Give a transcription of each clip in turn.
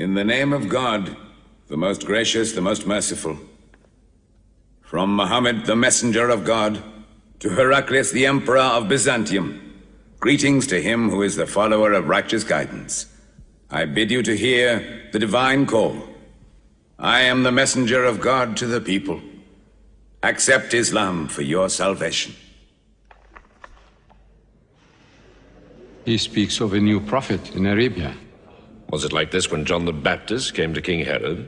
In the name of God, the most gracious, the most merciful. From Muhammad, the messenger of God, to Heraclius, the emperor of Byzantium, greetings to him who is the follower of righteous guidance. I bid you to hear the divine call. I am the messenger of God to the people. Accept Islam for your salvation. He speaks of a new prophet in Arabia. Was it like this when John the Baptist came to King Herod,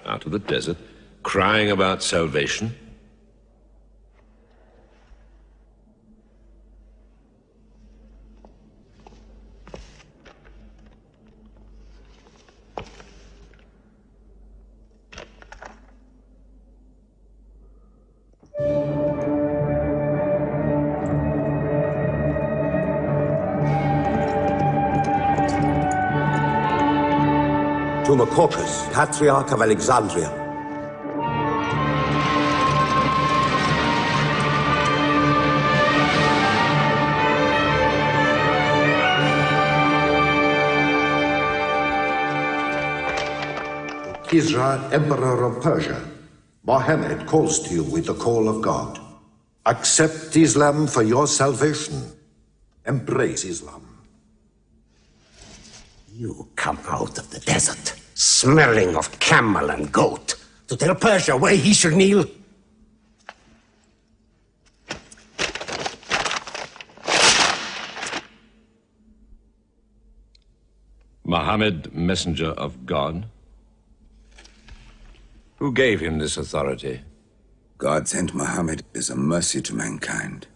out of the desert, crying about salvation? To Macocus, Patriarch of Alexandria. Kisah, Emperor of Persia, Mohammed calls to you with the call of God. Accept Islam for your salvation. Embrace Islam. You come out of the desert, smelling of camel and goat, to tell Persia where he should kneel? Muhammad, messenger of God? Who gave him this authority? God sent Muhammad as a mercy to mankind.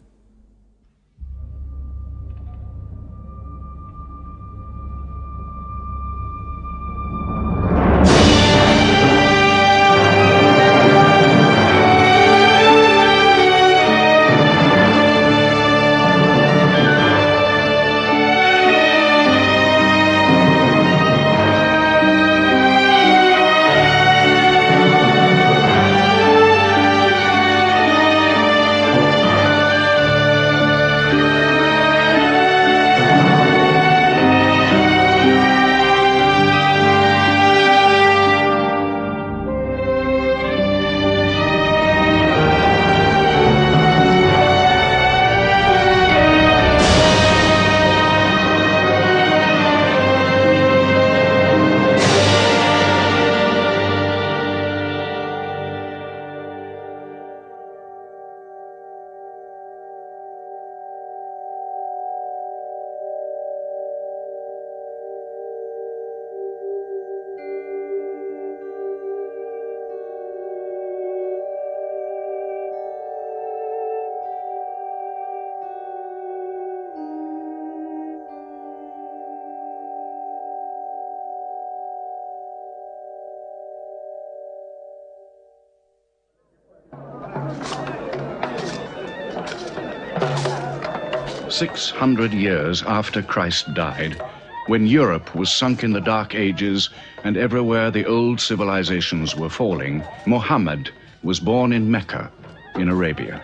"600 years after Christ died, when Europe was sunk in the Dark Ages and everywhere the old civilizations were falling, Muhammad was born in Mecca, in Arabia.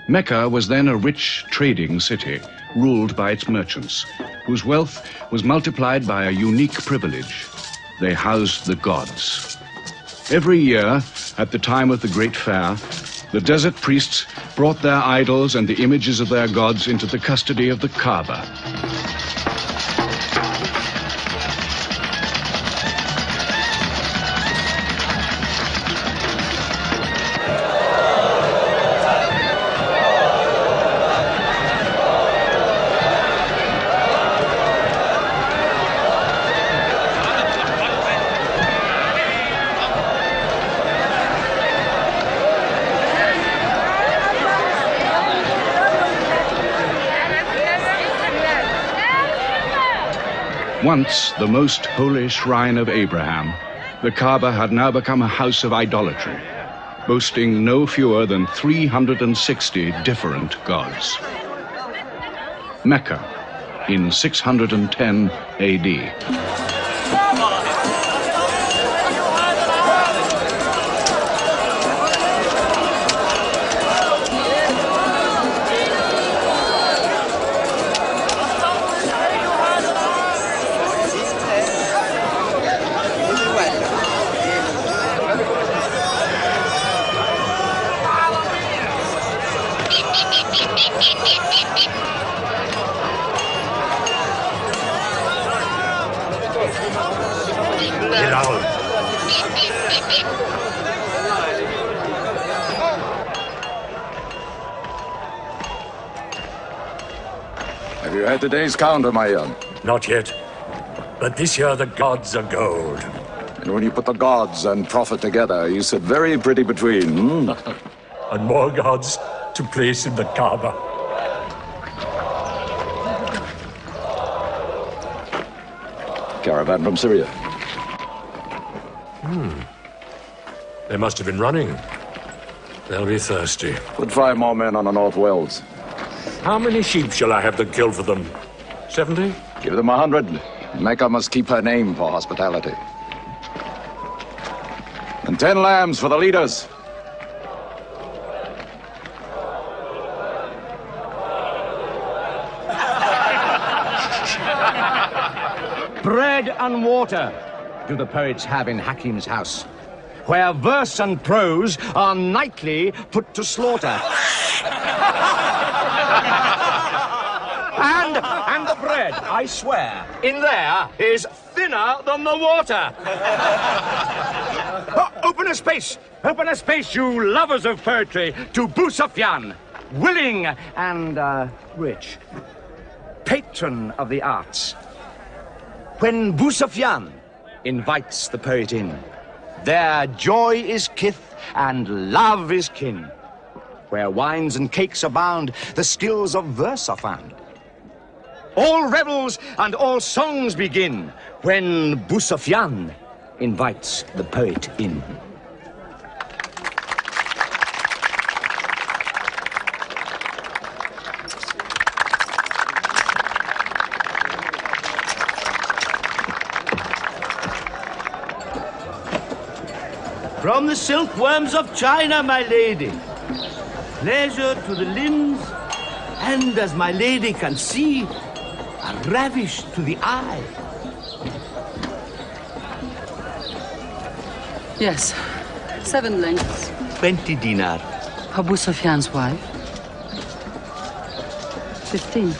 Mecca was then a rich trading city ruled by its merchants, whose wealth was multiplied by a unique privilege. They housed the gods. Every year, at the time of the Great Fair, the desert priests brought their idols and the images of their gods into the custody of the Kaaba. Once the most holy shrine of Abraham, the Kaaba had now become a house of idolatry, boasting no fewer than 360 different gods. Mecca, in 610 AD. Have you had today's counter, my young? Not yet. But this year the gods are gold. And when you put the gods and profit together, you sit very pretty between, And more gods to place in the Kaaba. Caravan from Syria. They must have been running. They'll be thirsty. Put 5 more men on the North Wells. How many sheep shall I have them kill for them? 70? Give them 100. Mecca must keep her name for hospitality. And 10 lambs for the leaders. Bread and water do the poets have in Hakim's house, where verse and prose are nightly put to slaughter. And the bread, I swear, in there is thinner than the water. Oh, open a space, you lovers of poetry, to Busufyan, willing and rich, patron of the arts. When Busufyan invites the poet in, there joy is kith and love is kin. Where wines and cakes abound, the skills of verse are found. All revels and all songs begin when Busufyan invites the poet in. From the silkworms of China, my lady. Pleasure to the limbs, and as my lady can see, a ravish to the eye. Yes, 7 lengths. 20 dinar. Abu Sufyan's wife. 15.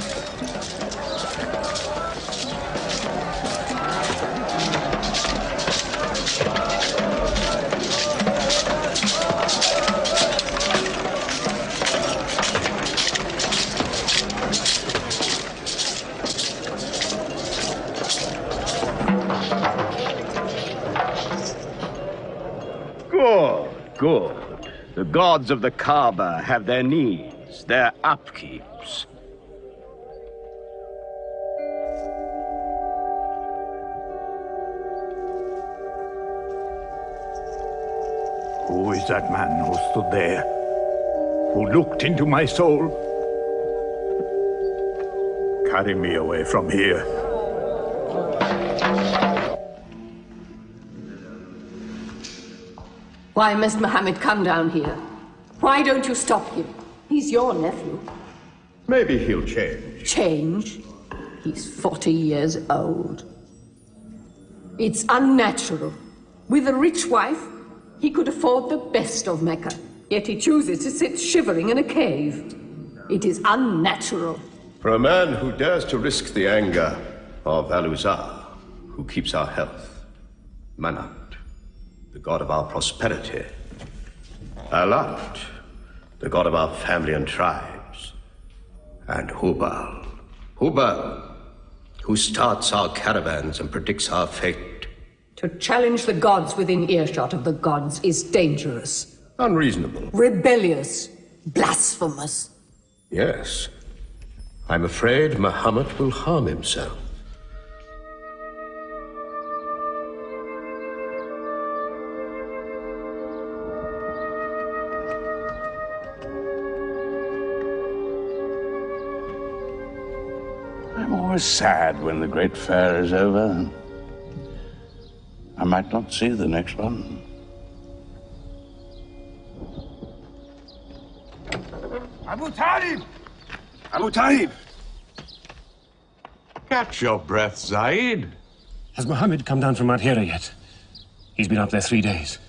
Good. The gods of the Kaaba have their needs, their upkeeps. Who is that man who stood there? Who looked into my soul? Carry me away from here. Why must Muhammad come down here? Why don't you stop him? He's your nephew. Maybe he'll change. Change? He's 40 years old. It's unnatural. With a rich wife, he could afford the best of Mecca. Yet he chooses to sit shivering in a cave. It is unnatural. For a man who dares to risk the anger of Al-Uzza, who keeps our health, Manat, the god of our prosperity, Alat, the god of our family and tribes, and Hubal, who starts our caravans and predicts our fate. To challenge the gods within earshot of the gods is dangerous. Unreasonable. Rebellious. Blasphemous. Yes. I'm afraid Muhammad will harm himself. I'm always sad when the great fair is over. I might not see the next one. Abu Talib! Abu Talib! Catch your breath, Zaid. Has Muhammad come down from Mount Hira yet? He's been up there 3 days.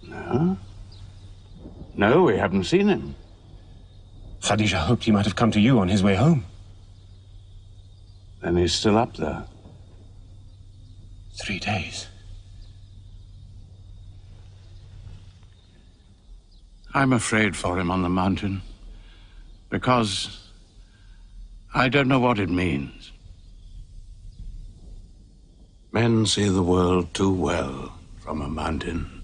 No? No, we haven't seen him. Khadija hoped he might have come to you on his way home. Then he's still up there. 3 days. I'm afraid for him on the mountain. Because I don't know what it means. Men see the world too well from a mountain.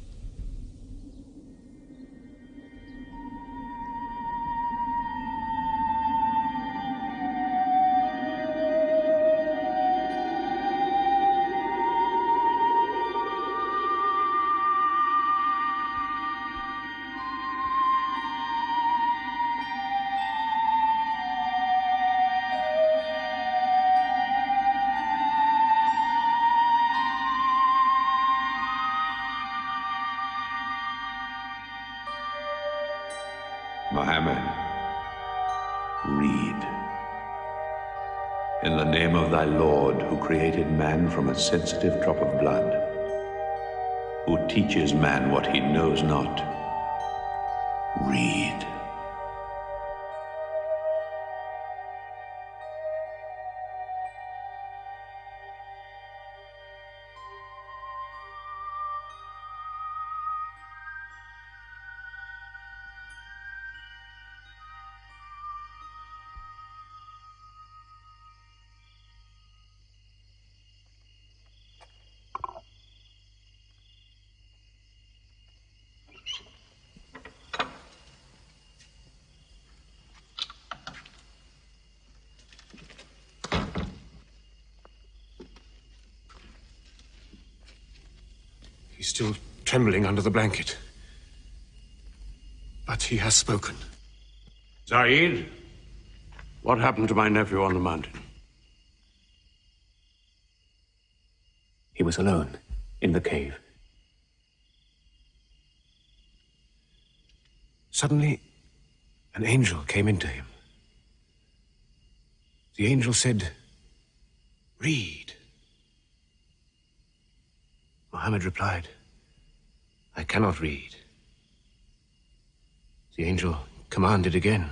Muhammad, read. In the name of thy Lord, who created man from a sensitive drop of blood, who teaches man what he knows not, read. He's still trembling under the blanket. But he has spoken. Zaid, what happened to my nephew on the mountain? He was alone in the cave. Suddenly, an angel came into him. The angel said, "Read." Muhammad replied, "I cannot read." The angel commanded again,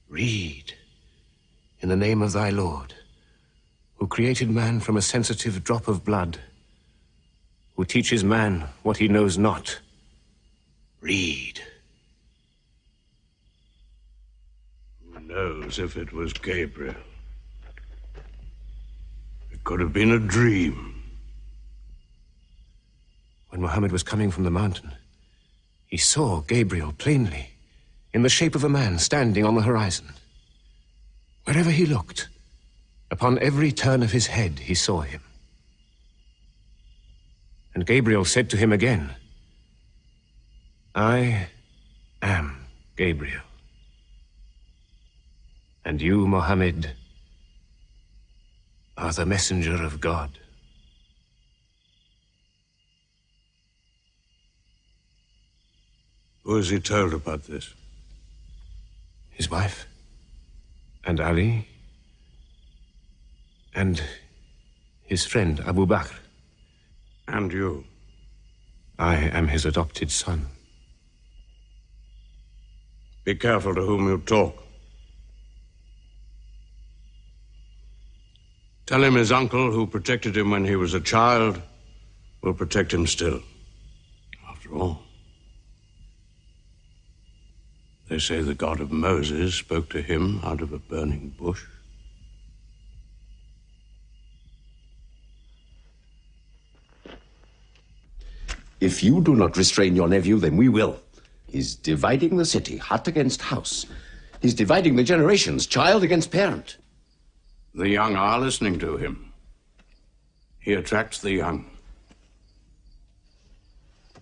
"Read, in the name of thy Lord, who created man from a sensitive drop of blood, who teaches man what he knows not. Read." Who knows if it was Gabriel? It could have been a dream. When Muhammad was coming from the mountain, he saw Gabriel plainly, in the shape of a man standing on the horizon. Wherever he looked, upon every turn of his head, he saw him. And Gabriel said to him again, "I am Gabriel. And you, Muhammad, are the messenger of God." Who has he told about this? His wife, and Ali, and his friend Abu Bakr. And you? I am his adopted son. Be careful to whom you talk. Tell him his uncle, who protected him when he was a child, will protect him still. After all, they say the God of Moses spoke to him out of a burning bush. If you do not restrain your nephew, then we will. He's dividing the city, hut against house. He's dividing the generations, child against parent. The young are listening to him. He attracts the young.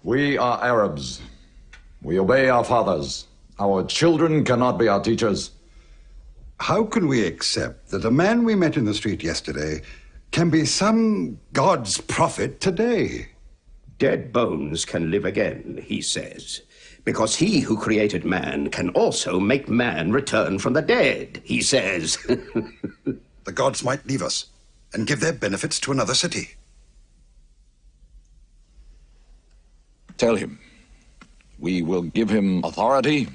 We are Arabs. We obey our fathers. Our children cannot be our teachers. How can we accept that a man we met in the street yesterday can be some God's prophet today? Dead bones can live again, he says, because he who created man can also make man return from the dead, he says. The gods might leave us and give their benefits to another city. Tell him. We will give him authority,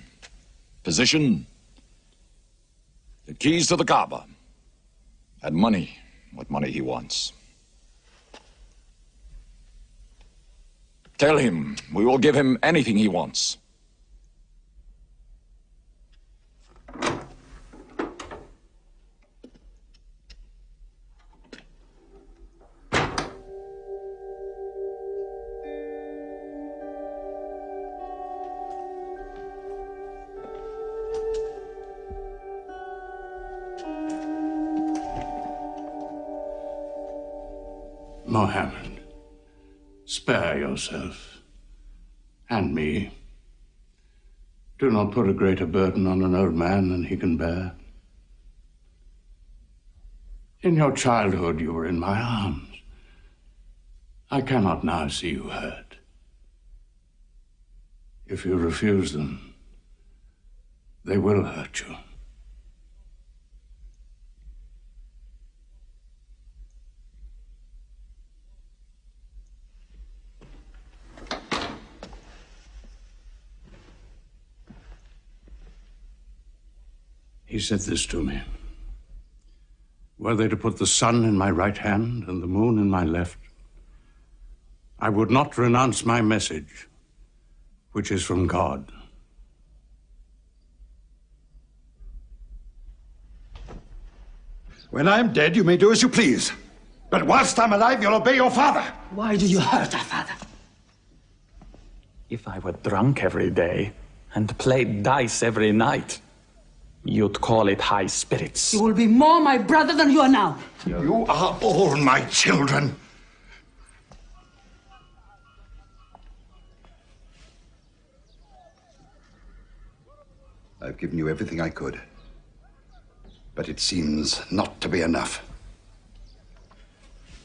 position, the keys to the Kaaba, and money, what money he wants. Tell him we will give him anything he wants. Mohammed, spare yourself, and me. Do not put a greater burden on an old man than he can bear. In your childhood, you were in my arms. I cannot now see you hurt. If you refuse them, they will hurt you. He said this to me. Were they to put the sun in my right hand and the moon in my left, I would not renounce my message, which is from God. When I'm dead, you may do as you please. But whilst I'm alive, you'll obey your father. Why do you hurt our father? If I were drunk every day and played dice every night, you'd call it high spirits. You will be more my brother than you are now. You are all my children. I've given you everything I could. But it seems not to be enough.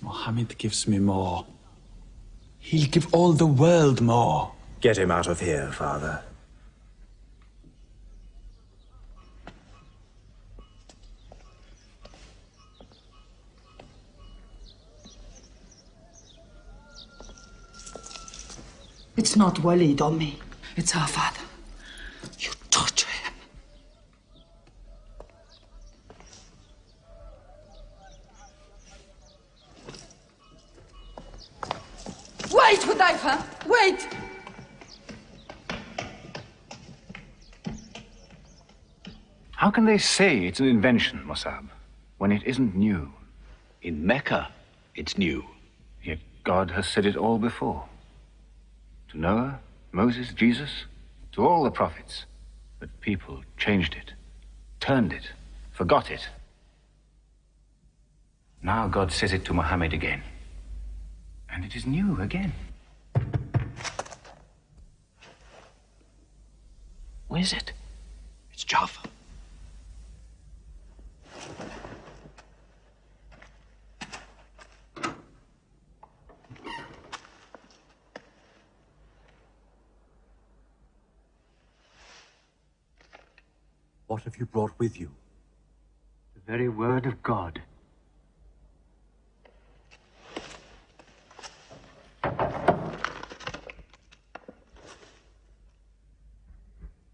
Mohammed gives me more. He'll give all the world more. Get him out of here, Father. It's not Walid or me. It's our father. You torture him. Wait, Hudayfa! Wait! How can they say it's an invention, Mossab, when it isn't new? In Mecca, it's new. Yet God has said it all before. To Noah, Moses, Jesus, to all the prophets. But people changed it, turned it, forgot it. Now God says it to Muhammad again. And it is new again. What is it? It's Jaffa. What have you brought with you? The very word of God.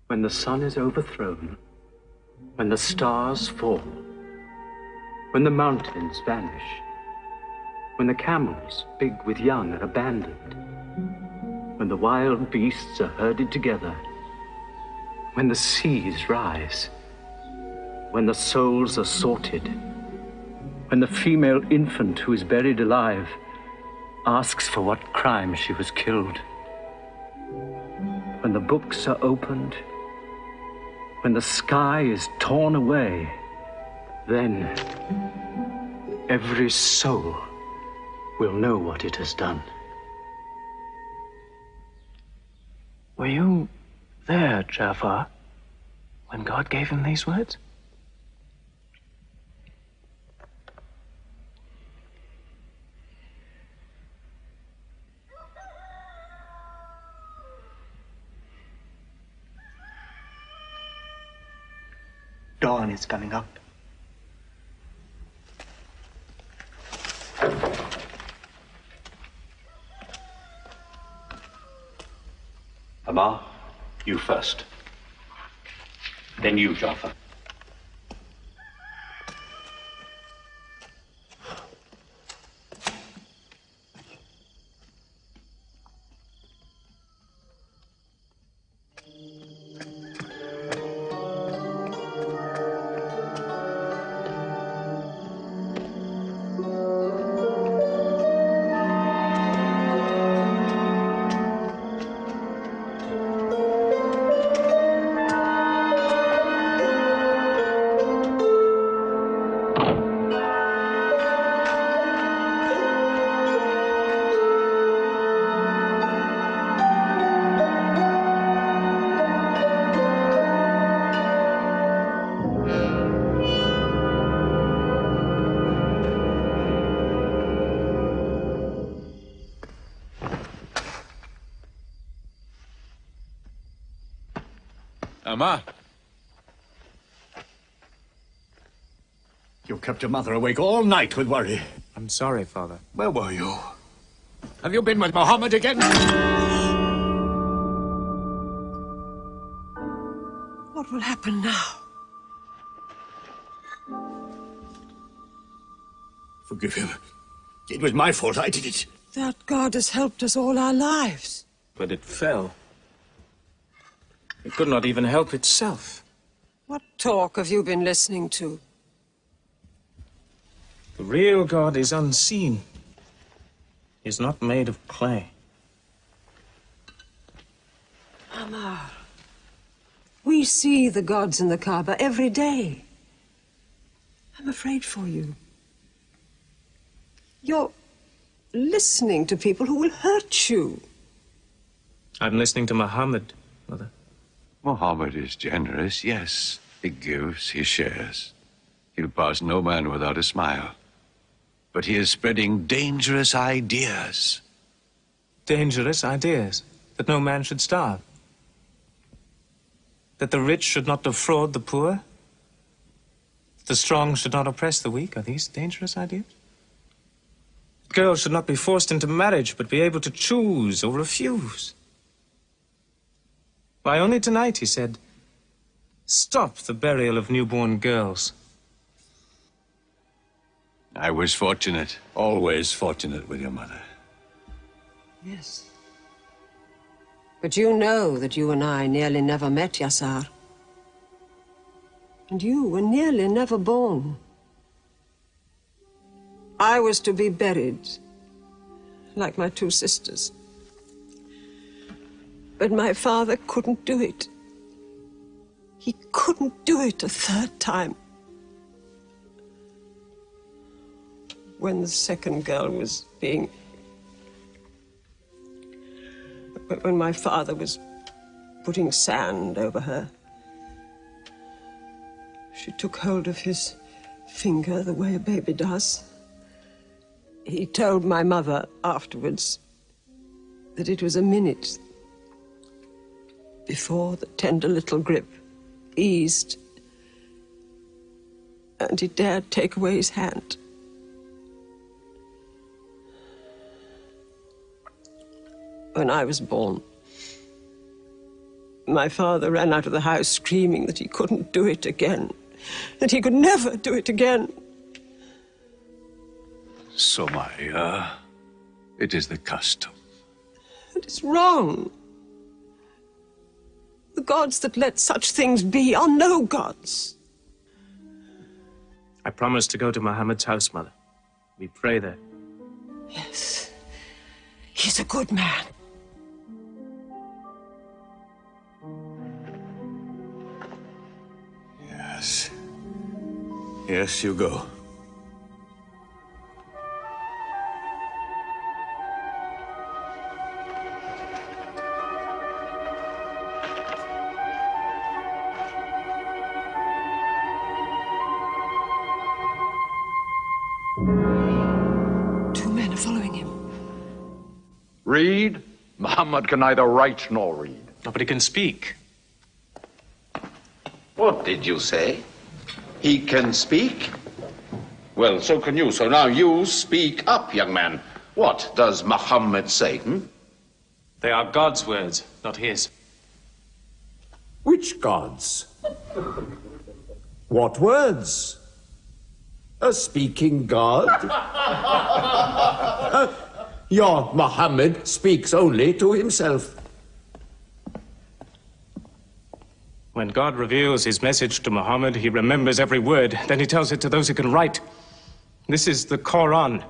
When the sun is overthrown, when the stars fall, when the mountains vanish, when the camels, big with young, are abandoned, when the wild beasts are herded together, when the seas rise, when the souls are sorted, when the female infant who is buried alive asks for what crime she was killed, when the books are opened, when the sky is torn away, then every soul will know what it has done. Were you there, Jafar, when God gave him these words? Dawn is coming up. Amar, you first. Then you, Jafar. Amma. You kept your mother awake all night with worry. I'm sorry, Father. Where were you? Have you been with Muhammad again? What will happen now? Forgive him. It was my fault. I did it. That God has helped us all our lives. But it fell. It could not even help itself. What talk have you been listening to? The real God is unseen. He is not made of clay. Ammar, we see the gods in the Kaaba every day. I'm afraid for you. You're listening to people who will hurt you. I'm listening to Muhammad, Mother. Muhammad is generous, yes. He gives, he shares. He'll pass no man without a smile. But he is spreading dangerous ideas. Dangerous ideas? That no man should starve? That the rich should not defraud the poor? That the strong should not oppress the weak? Are these dangerous ideas? Girls should not be forced into marriage, but be able to choose or refuse. Why, only tonight he said, stop the burial of newborn girls. I was fortunate, always fortunate with your mother. Yes. But you know that you and I nearly never met, Yasar. And you were nearly never born. I was to be buried, like my two sisters. But my father couldn't do it. He couldn't do it a third time. When the second girl was being... When my father was putting sand over her, she took hold of his finger the way a baby does. He told my mother afterwards that it was a minute before the tender little grip eased and he dared take away his hand. When I was born, my father ran out of the house screaming that he couldn't do it again, that he could never do it again. So, Maria, it is the custom. And it's wrong. The gods that let such things be are no gods. I promised to go to Muhammad's house, Mother. We pray there. Yes. He's a good man. Yes. Yes, you go. Read? Muhammad can neither write nor read. Nobody can speak. What did you say? He can speak? Well, so can you. So now you speak up, young man. What does Muhammad say, They are God's words, not his. Which gods? What words? A speaking God? Your Muhammad speaks only to himself. When God reveals his message to Muhammad, he remembers every word. Then he tells it to those who can write. This is the Quran.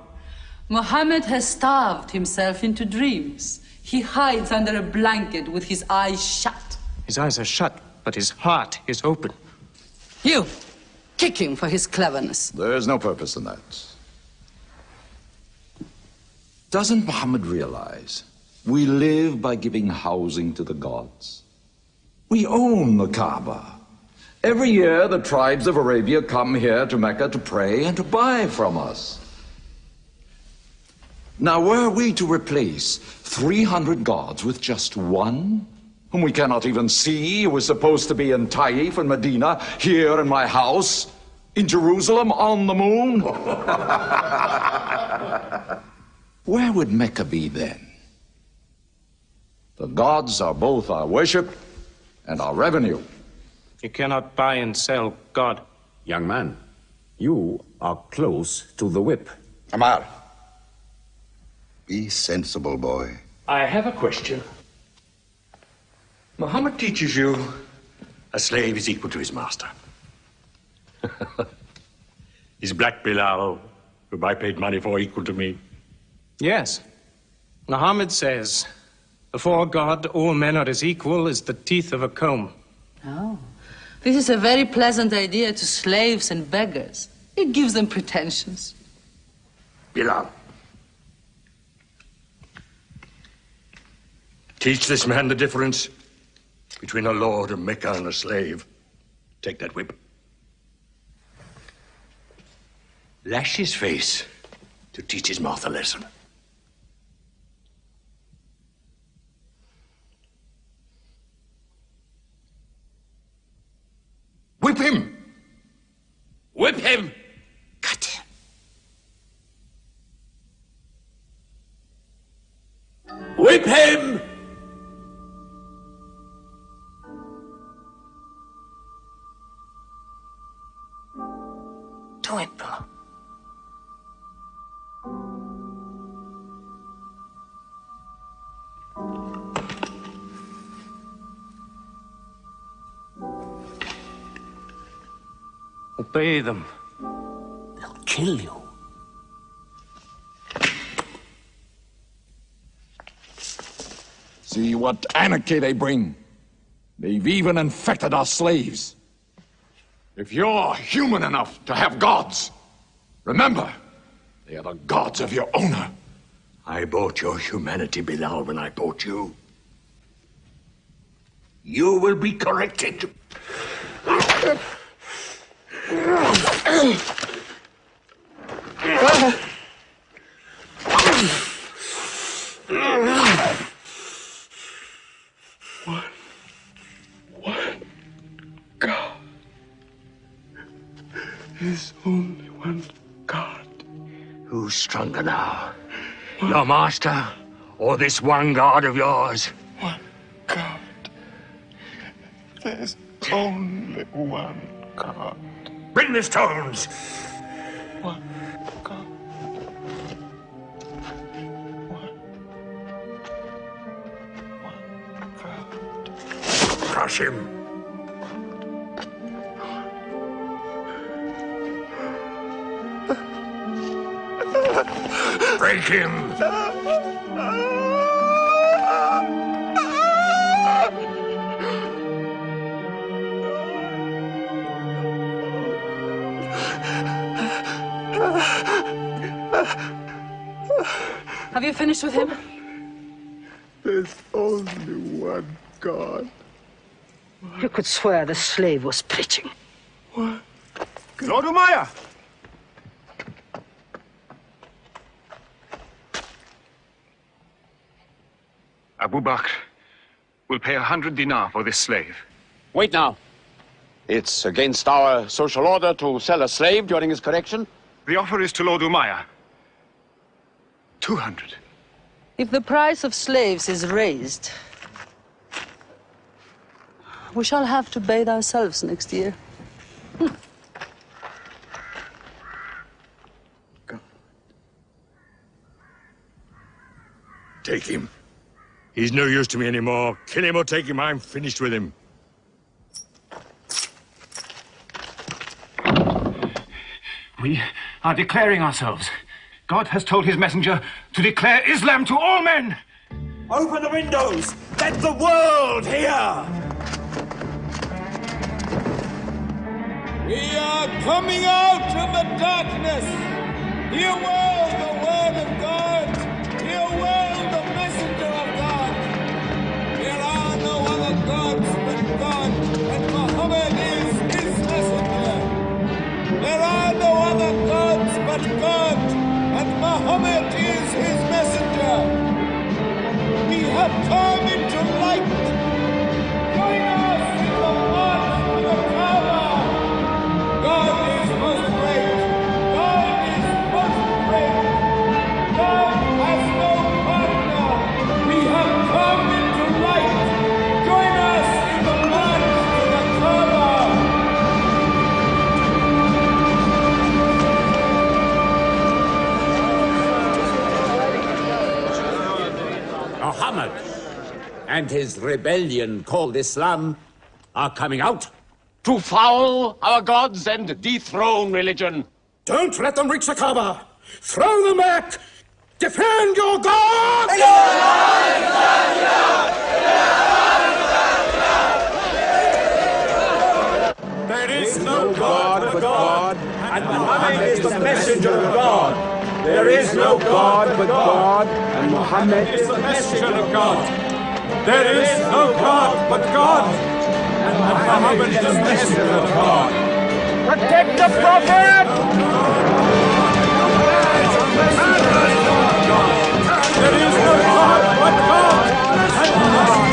Muhammad has starved himself into dreams. He hides under a blanket with his eyes shut. His eyes are shut, but his heart is open. You, kick him for his cleverness. There's no purpose in that. Doesn't Muhammad realize we live by giving housing to the gods? We own the Kaaba. Every year, the tribes of Arabia come here to Mecca to pray and to buy from us. Now, were we to replace 300 gods with just one, whom we cannot even see, who is supposed to be in Taif and Medina, here in my house, in Jerusalem, on the moon? Where would Mecca be then? The gods are both our worship and our revenue. You cannot buy and sell God. Young man, you are close to the whip. Amar, be sensible, boy. I have a question. Muhammad teaches you a slave is equal to his master. Is Black Bilal, whom I paid money for, equal to me? Yes. Muhammad says, before God, all men are as equal as the teeth of a comb. Oh, this is a very pleasant idea to slaves and beggars. It gives them pretensions. Bilal, teach this man the difference between a lord of Mecca and a slave. Take that whip. Lash his face to teach his mouth a lesson. Whip him! Whip him! Cut him! Whip him! Do it, bro. Obey them. They'll kill you. See what anarchy they bring. They've even infected our slaves. If you're human enough to have gods, remember, they are the gods of your owner. I bought your humanity, Bilal, when I bought you. You will be corrected. God. There's only one God. Who's stronger now? Your master or this one God of yours? One God. There's only one God. Bring the stones! One God. One God. Crush him. Break him. Have you finished with him? There's only one God. You could swear the slave was preaching. What? Lord Umayyah! Abu Bakr will pay 100 dinar for this slave. Wait now. It's against our social order to sell a slave during his correction. The offer is to Lord Umayyah. 200. If the price of slaves is raised, we shall have to bathe ourselves next year. Take him. He's no use to me anymore. Kill him or take him. I'm finished with him. We are declaring ourselves. God has told his messenger to declare Islam to all men. Open the windows! Let the world hear! We are coming out of the darkness. Hear well the word of God. Hear well the messenger of God. There are no other gods but God, and Muhammad is his messenger. There are no other gods but God, and Muhammad is his messenger. We have come into light. and his rebellion called Islam are coming out. To foul our gods and dethrone religion. Don't let them reach the Kaaba. Throw them back. Defend your God! There is no God but God, and Muhammad is the messenger of God. There is no God but God, and Muhammad is the messenger of God. There is no God but God, and Muhammad is the messenger of God. Protect the Prophet! There is no God but God, and Muhammad.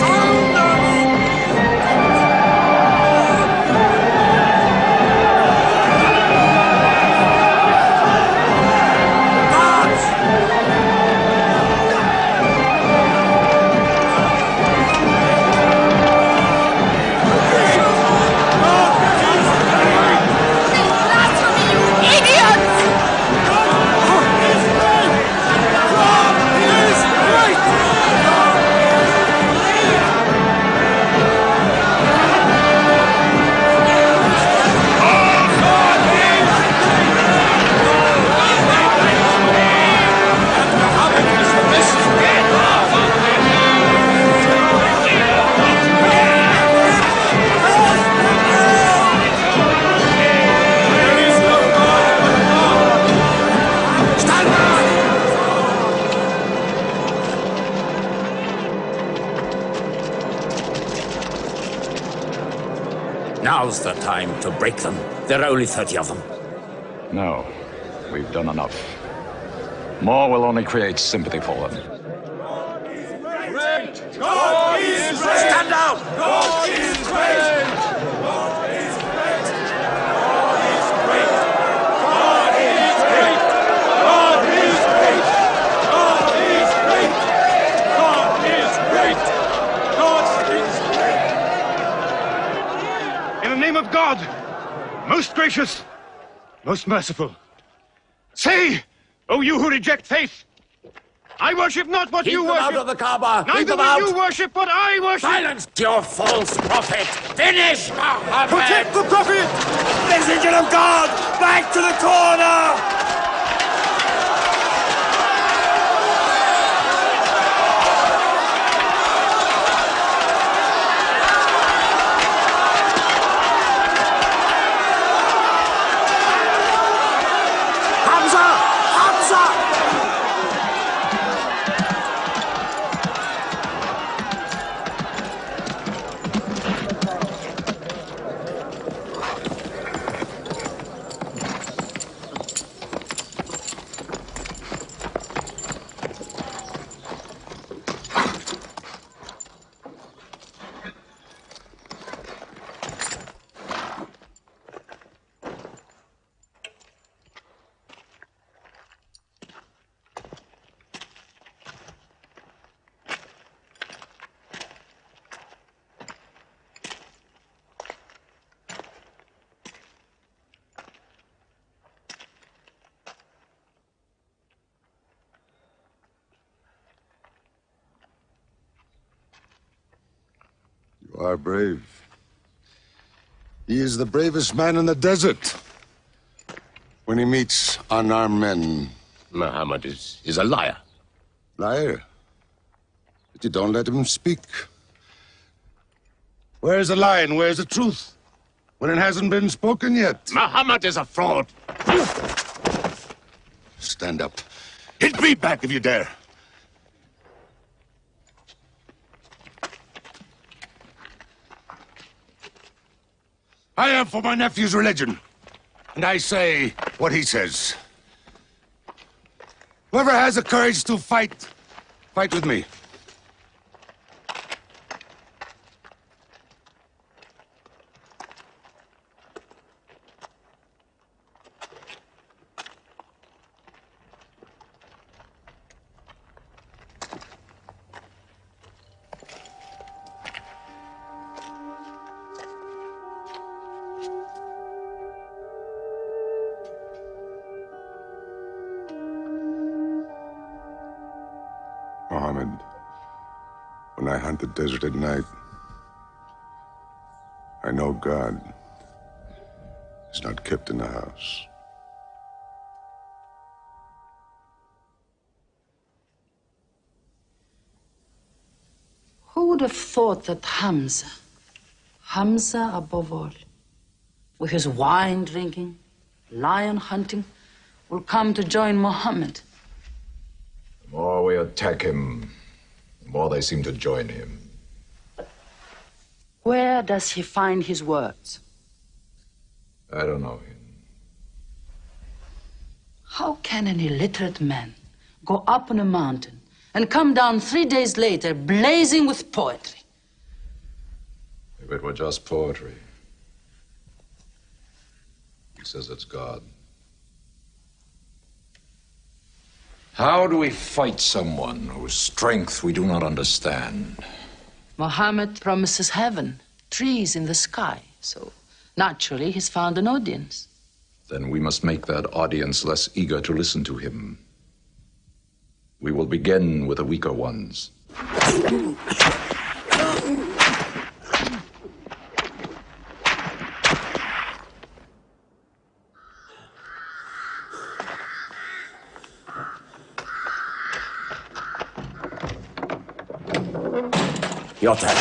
Now's the time to break them. There are only 30 of them. No, we've done enough. More will only create sympathy for them. God is great! Stand down! God is great! God is great! God is great! God is great! God is great! God is great! God is great! God is great! In the name of God, most gracious, most merciful, say, O you who reject faith, I worship not what you worship. Keep them out of the Kaaba. Neither will you worship what I worship. Silence your false prophet. Finish Muhammad. Protect the Prophet! Messenger of God! Back to the corner! You are brave. He is the bravest man in the desert. When he meets unarmed men, Muhammad is a liar. Liar? But you don't let him speak. Where's the lie and where's the truth? When it hasn't been spoken yet. Muhammad is a fraud. Stand up. Hit me back if you dare. I am for my nephew's religion, and I say what he says. Whoever has the courage to fight, fight with me. Muhammad, I hunt the desert at night, I know God is not kept in the house. Who would have thought that Hamza above all, with his wine drinking, lion hunting, will come to join Muhammad? The more we attack him, the more they seem to join him. Where does he find his words? I don't know him. How can an illiterate man go up on a mountain and come down 3 days later blazing with poetry? If it were just poetry. He says it's God. How do we fight someone whose strength we do not understand? Muhammad promises heaven, trees in the sky, so naturally he's found an audience. Then we must make that audience less eager to listen to him. We will begin with the weaker ones. Your turn.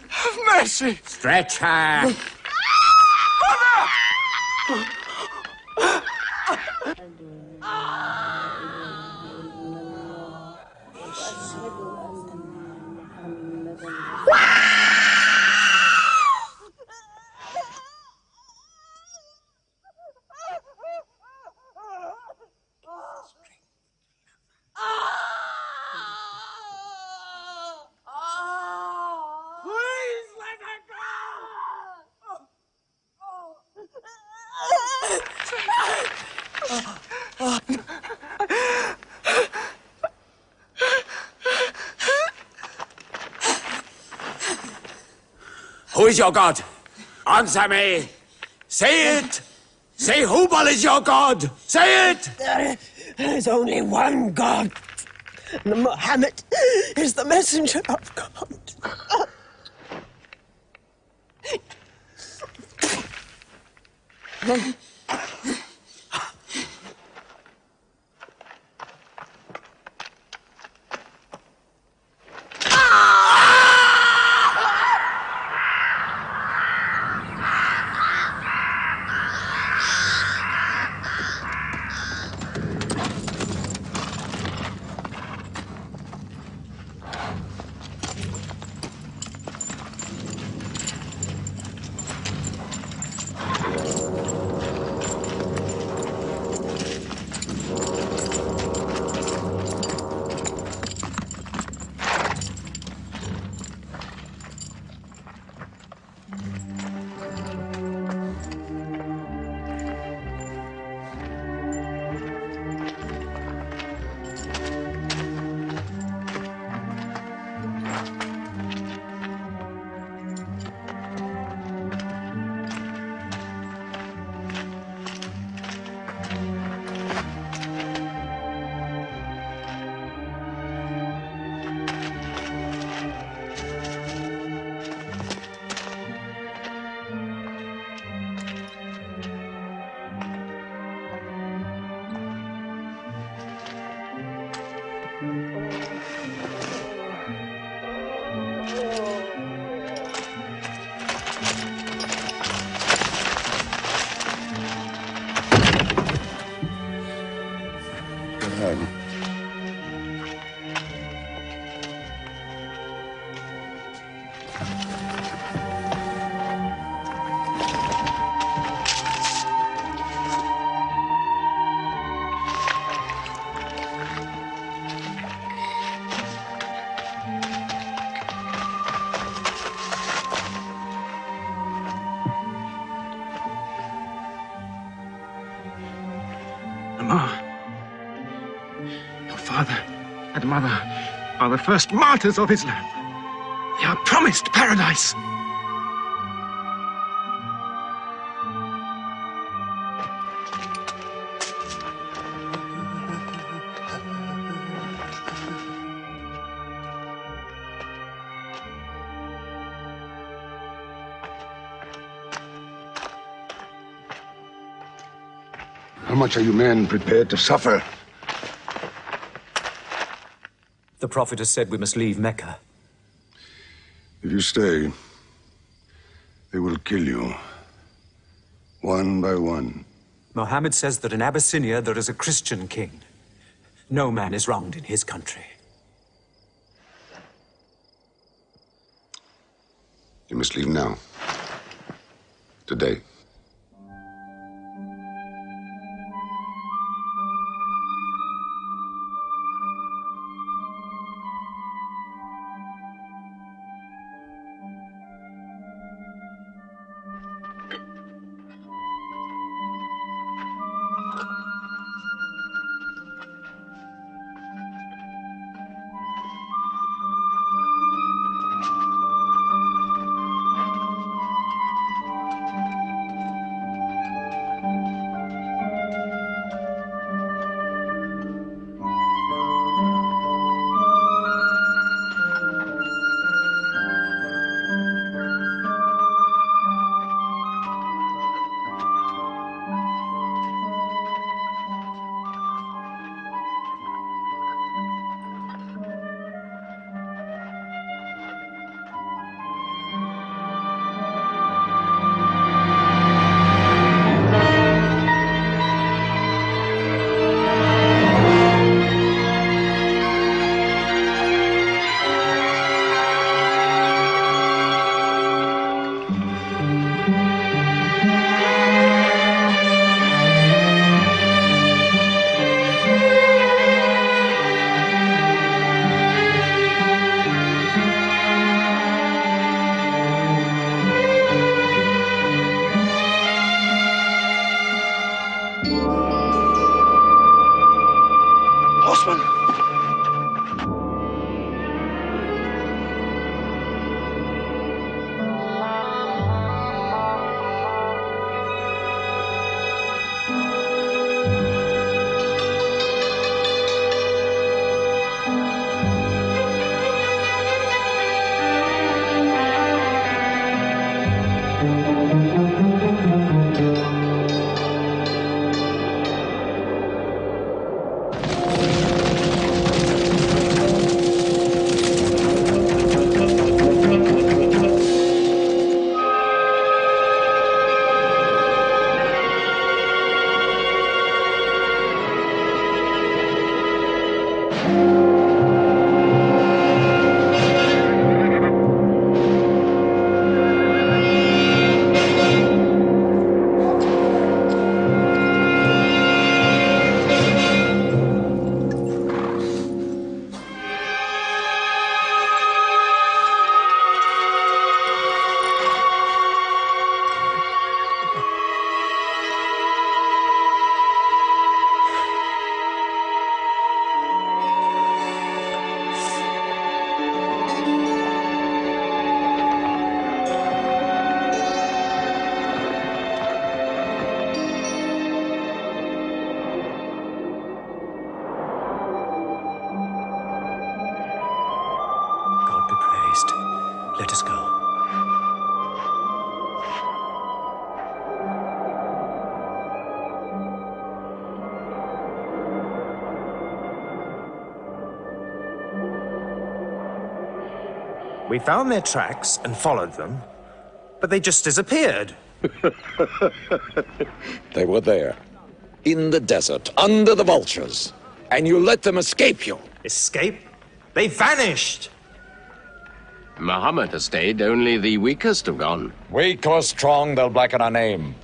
Have mercy! Stretch her! Who is your God? Answer me! Say it! Say Hubal is your God! Say it! There is only one God. And Muhammad is the messenger of God. mother are the first martyrs of Islam. They are promised paradise. How much are you men prepared to suffer? The Prophet has said we must leave Mecca. If you stay, they will kill you. One by one. Muhammad says that in Abyssinia there is a Christian king. No man is wronged in his country. You must leave now. Today. Let us go. We found their tracks and followed them, but they just disappeared. They were there, in the desert, under the vultures, and you let them escape you. Escape? They vanished! Muhammad has stayed, only the weakest have gone. Weak or strong, they'll blacken our name.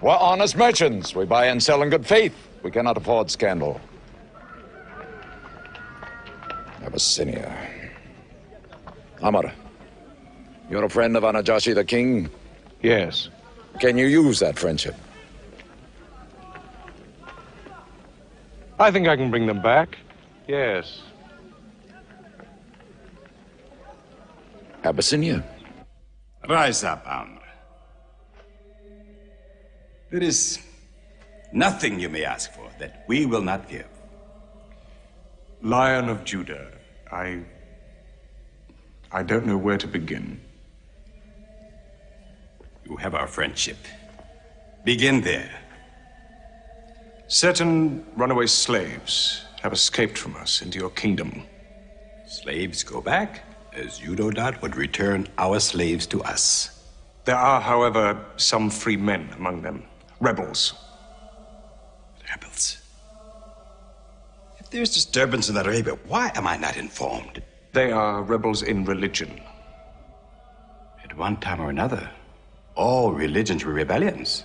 We're honest merchants. We buy and sell in good faith. We cannot afford scandal. Abyssinia. Amr, you're a friend of Anajashi the king? Yes. Can you use that friendship? I think I can bring them back. Yes. Abyssinia. Rise up, Amr. There is nothing you may ask for that we will not give. Lion of Judah, I don't know where to begin. You have our friendship. Begin there. Certain runaway slaves have escaped from us into your kingdom. Slaves go back, as you no doubt would return our slaves to us. There are, however, some free men among them. Rebels. Rebels? If there's disturbance in Arabia, why am I not informed? They are rebels in religion. At one time or another, all religions were rebellions.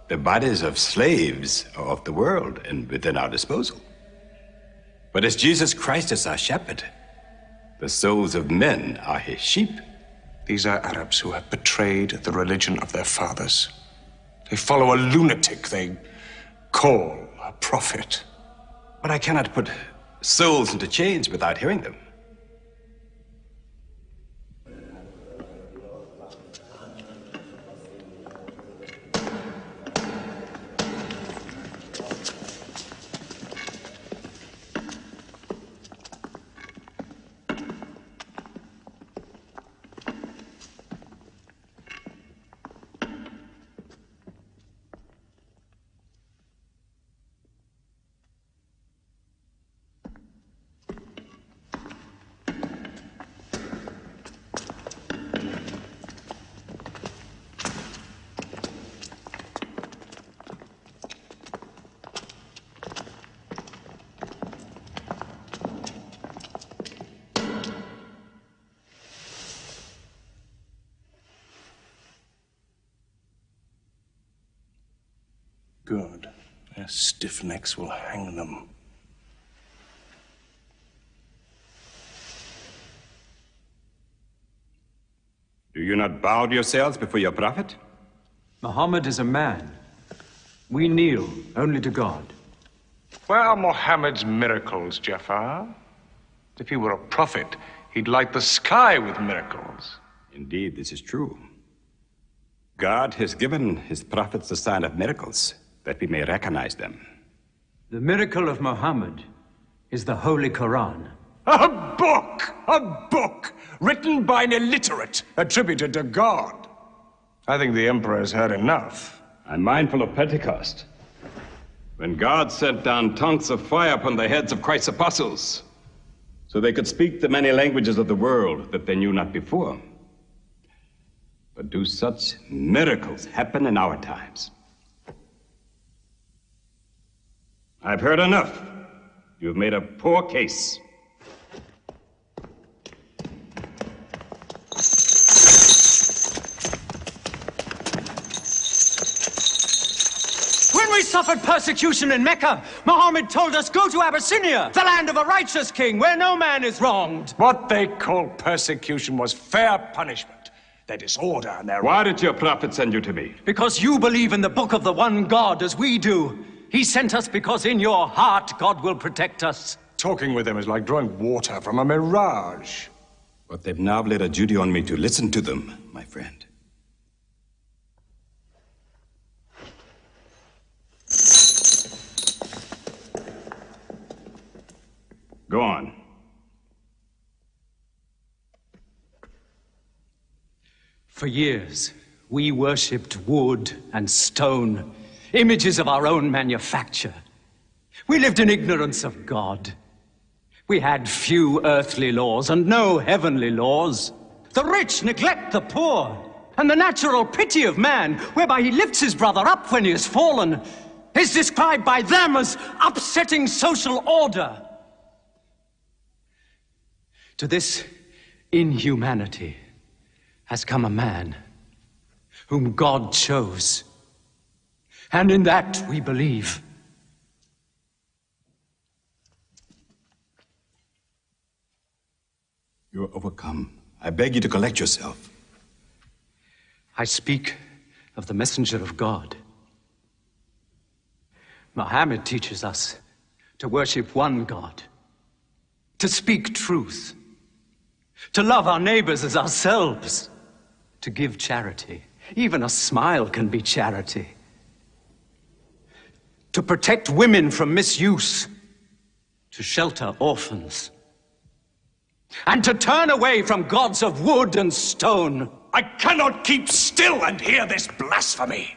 The bodies of slaves are of the world and within our disposal. But as Jesus Christ is our shepherd, the souls of men are his sheep. These are Arabs who have betrayed the religion of their fathers. They follow a lunatic they call a prophet. But I cannot put souls into chains without hearing them. Good. Their stiff necks will hang them. Do you not bow yourselves before your prophet? Muhammad is a man. We kneel only to God. Where are Muhammad's miracles, Jafar? If he were a prophet, he'd light the sky with miracles. Indeed, this is true. God has given his prophets the sign of miracles, that we may recognize them. The miracle of Muhammad is the Holy Quran. A book! A book! Written by an illiterate, attributed to God. I think the Emperor has heard enough. I'm mindful of Pentecost, when God sent down tongues of fire upon the heads of Christ's apostles, so they could speak the many languages of the world that they knew not before. But do such miracles happen in our times? I've heard enough. You've made a poor case. When we suffered persecution in Mecca, Muhammad told us, go to Abyssinia, the land of a righteous king, where no man is wronged. What they called persecution was fair punishment. Their disorder and their... Why did your prophet send you to me? Because you believe in the book of the one God as we do. He sent us because in your heart God will protect us. Talking with them is like drawing water from a mirage. But they've now laid a duty on me to listen to them, my friend. Go on. For years, we worshipped wood and stone, images of our own manufacture. We lived in ignorance of God. We had few earthly laws and no heavenly laws. The rich neglect the poor, and the natural pity of man, whereby he lifts his brother up when he has fallen, is described by them as upsetting social order. To this inhumanity has come a man whom God chose. And in that we believe. You are overcome. I beg you to collect yourself. I speak of the messenger of God. Muhammad teaches us to worship one God, to speak truth, to love our neighbors as ourselves, to give charity. Even a smile can be charity. To protect women from misuse, to shelter orphans, and to turn away from gods of wood and stone. I cannot keep still and hear this blasphemy.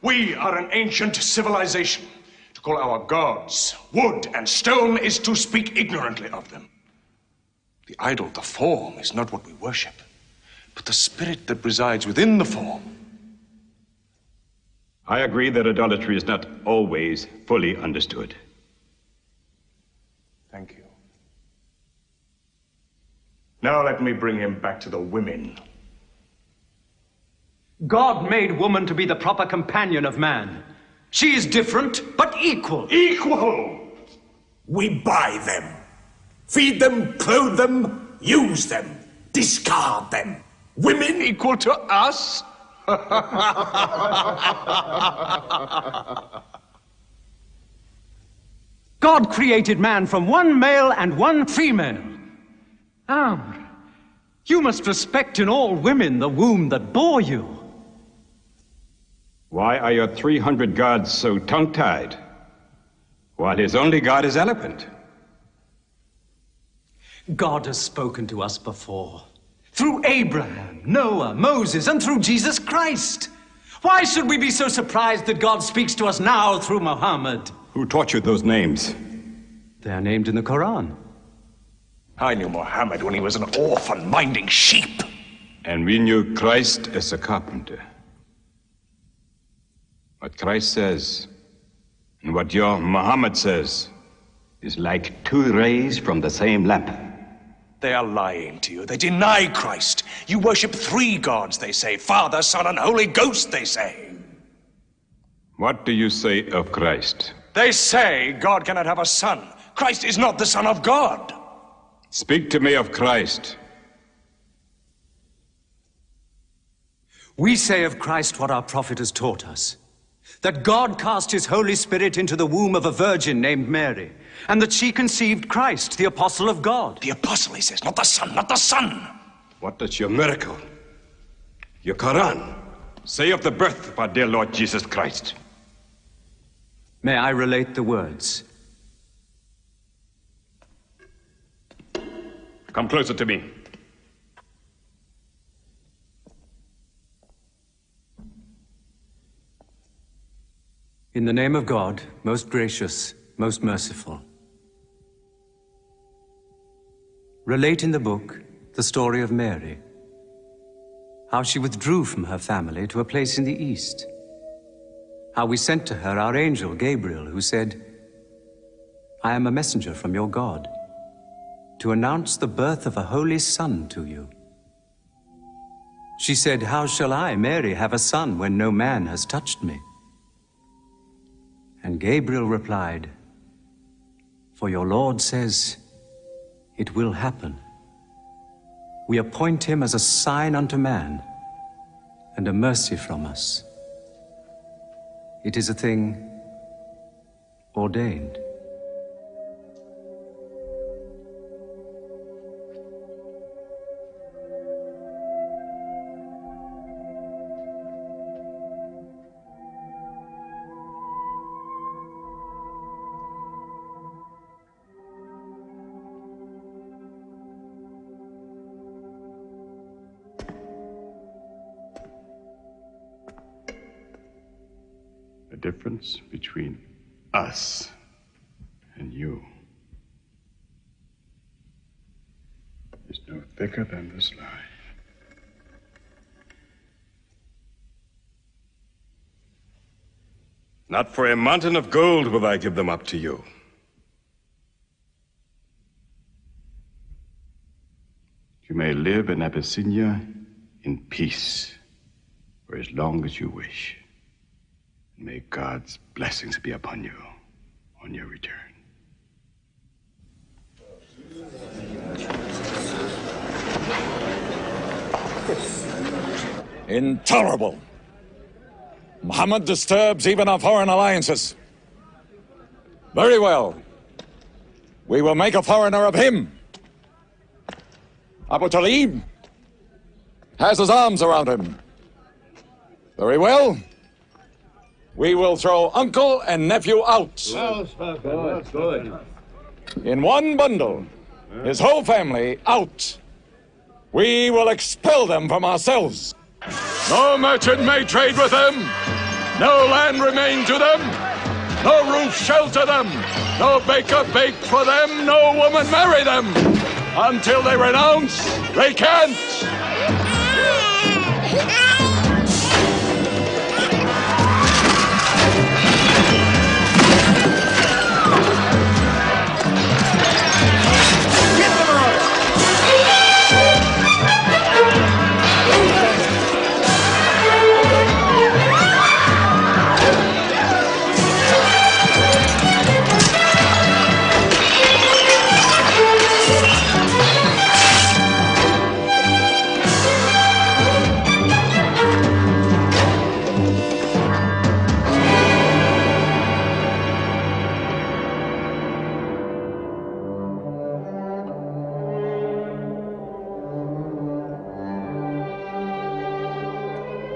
We are an ancient civilization. To call our gods wood and stone is to speak ignorantly of them. The idol, the form, is not what we worship, but the spirit that resides within the form. I agree that idolatry is not always fully understood. Thank you. Now let me bring him back to the women. God made woman to be the proper companion of man. She is different, but equal. Equal! We buy them. Feed them, clothe them, use them, discard them. Women equal to us? God created man from one male and one female. You must respect in all women the womb that bore you. Why are your 300 gods so tongue-tied, while his only god is eloquent? God has spoken to us before, through Abraham, Noah, Moses, and through Jesus Christ. Why should we be so surprised that God speaks to us now through Muhammad? Who taught you those names? They are named in the Quran. I knew Muhammad when he was an orphan minding sheep. And we knew Christ as a carpenter. What Christ says and what your Muhammad says is like two rays from the same lamp. They are lying to you. They deny Christ. You worship 3 gods, they say. Father, Son, and Holy Ghost, they say. What do you say of Christ? They say God cannot have a son. Christ is not the Son of God. Speak to me of Christ. We say of Christ what our prophet has taught us. That God cast his Holy Spirit into the womb of a virgin named Mary, and that she conceived Christ, the apostle of God. The apostle, he says, not the son, not the son. What does your miracle, your Quran, say of the birth of our dear Lord Jesus Christ? May I relate the words? Come closer to me. In the name of God, most gracious, most merciful. Relate in the book the story of Mary, how she withdrew from her family to a place in the east, how we sent to her our angel Gabriel, who said, I am a messenger from your God, to announce the birth of a holy son to you. She said, how shall I, Mary, have a son when no man has touched me? And Gabriel replied, for your Lord says, it will happen. We appoint him as a sign unto man, and a mercy from us. It is a thing ordained. The difference between us and you is no thicker than this lie. Not for a mountain of gold will I give them up to you. You may live in Abyssinia in peace for as long as you wish. May God's blessings be upon you on your return. Intolerable. Muhammad disturbs even our foreign alliances. Very well. We will make a foreigner of him. Abu Talib has his arms around him. Very well. We will throw uncle and nephew out. Good. In one bundle. His whole family out. We will expel them from ourselves. No merchant may trade with them. No land remain to them. No roof shelter them. No baker bake for them. No woman marry them. Until they renounce, they can't.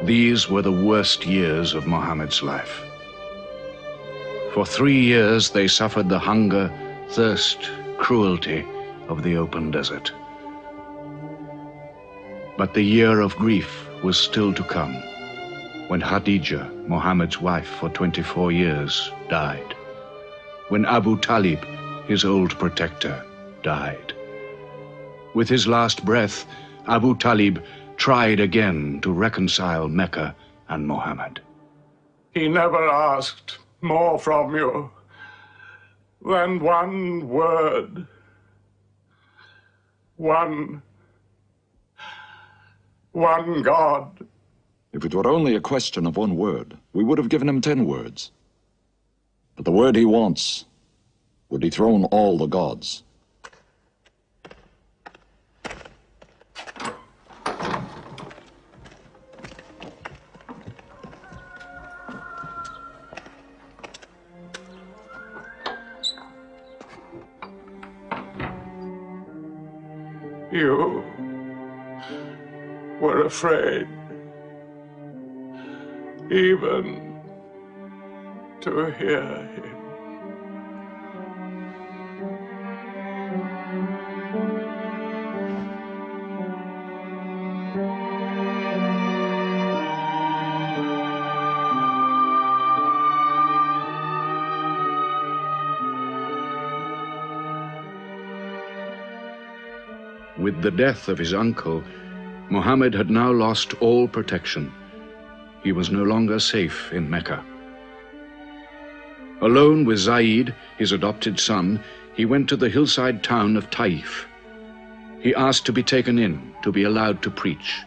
These were the worst years of Muhammad's life. For 3 years they suffered the hunger, thirst, cruelty of the open desert. But the year of grief was still to come, when Khadija, Muhammad's wife for 24 years, died. When Abu Talib, his old protector, died. With his last breath, Abu Talib tried again to reconcile Mecca and Muhammad. He never asked more from you than one word. One God. If it were only a question of one word, we would have given him 10 words. But the word he wants would dethrone all the gods. You were afraid even to hear him. With the death of his uncle, Muhammad had now lost all protection. He was no longer safe in Mecca. Alone with Zaid, his adopted son, he went to the hillside town of Taif. He asked to be taken in, to be allowed to preach.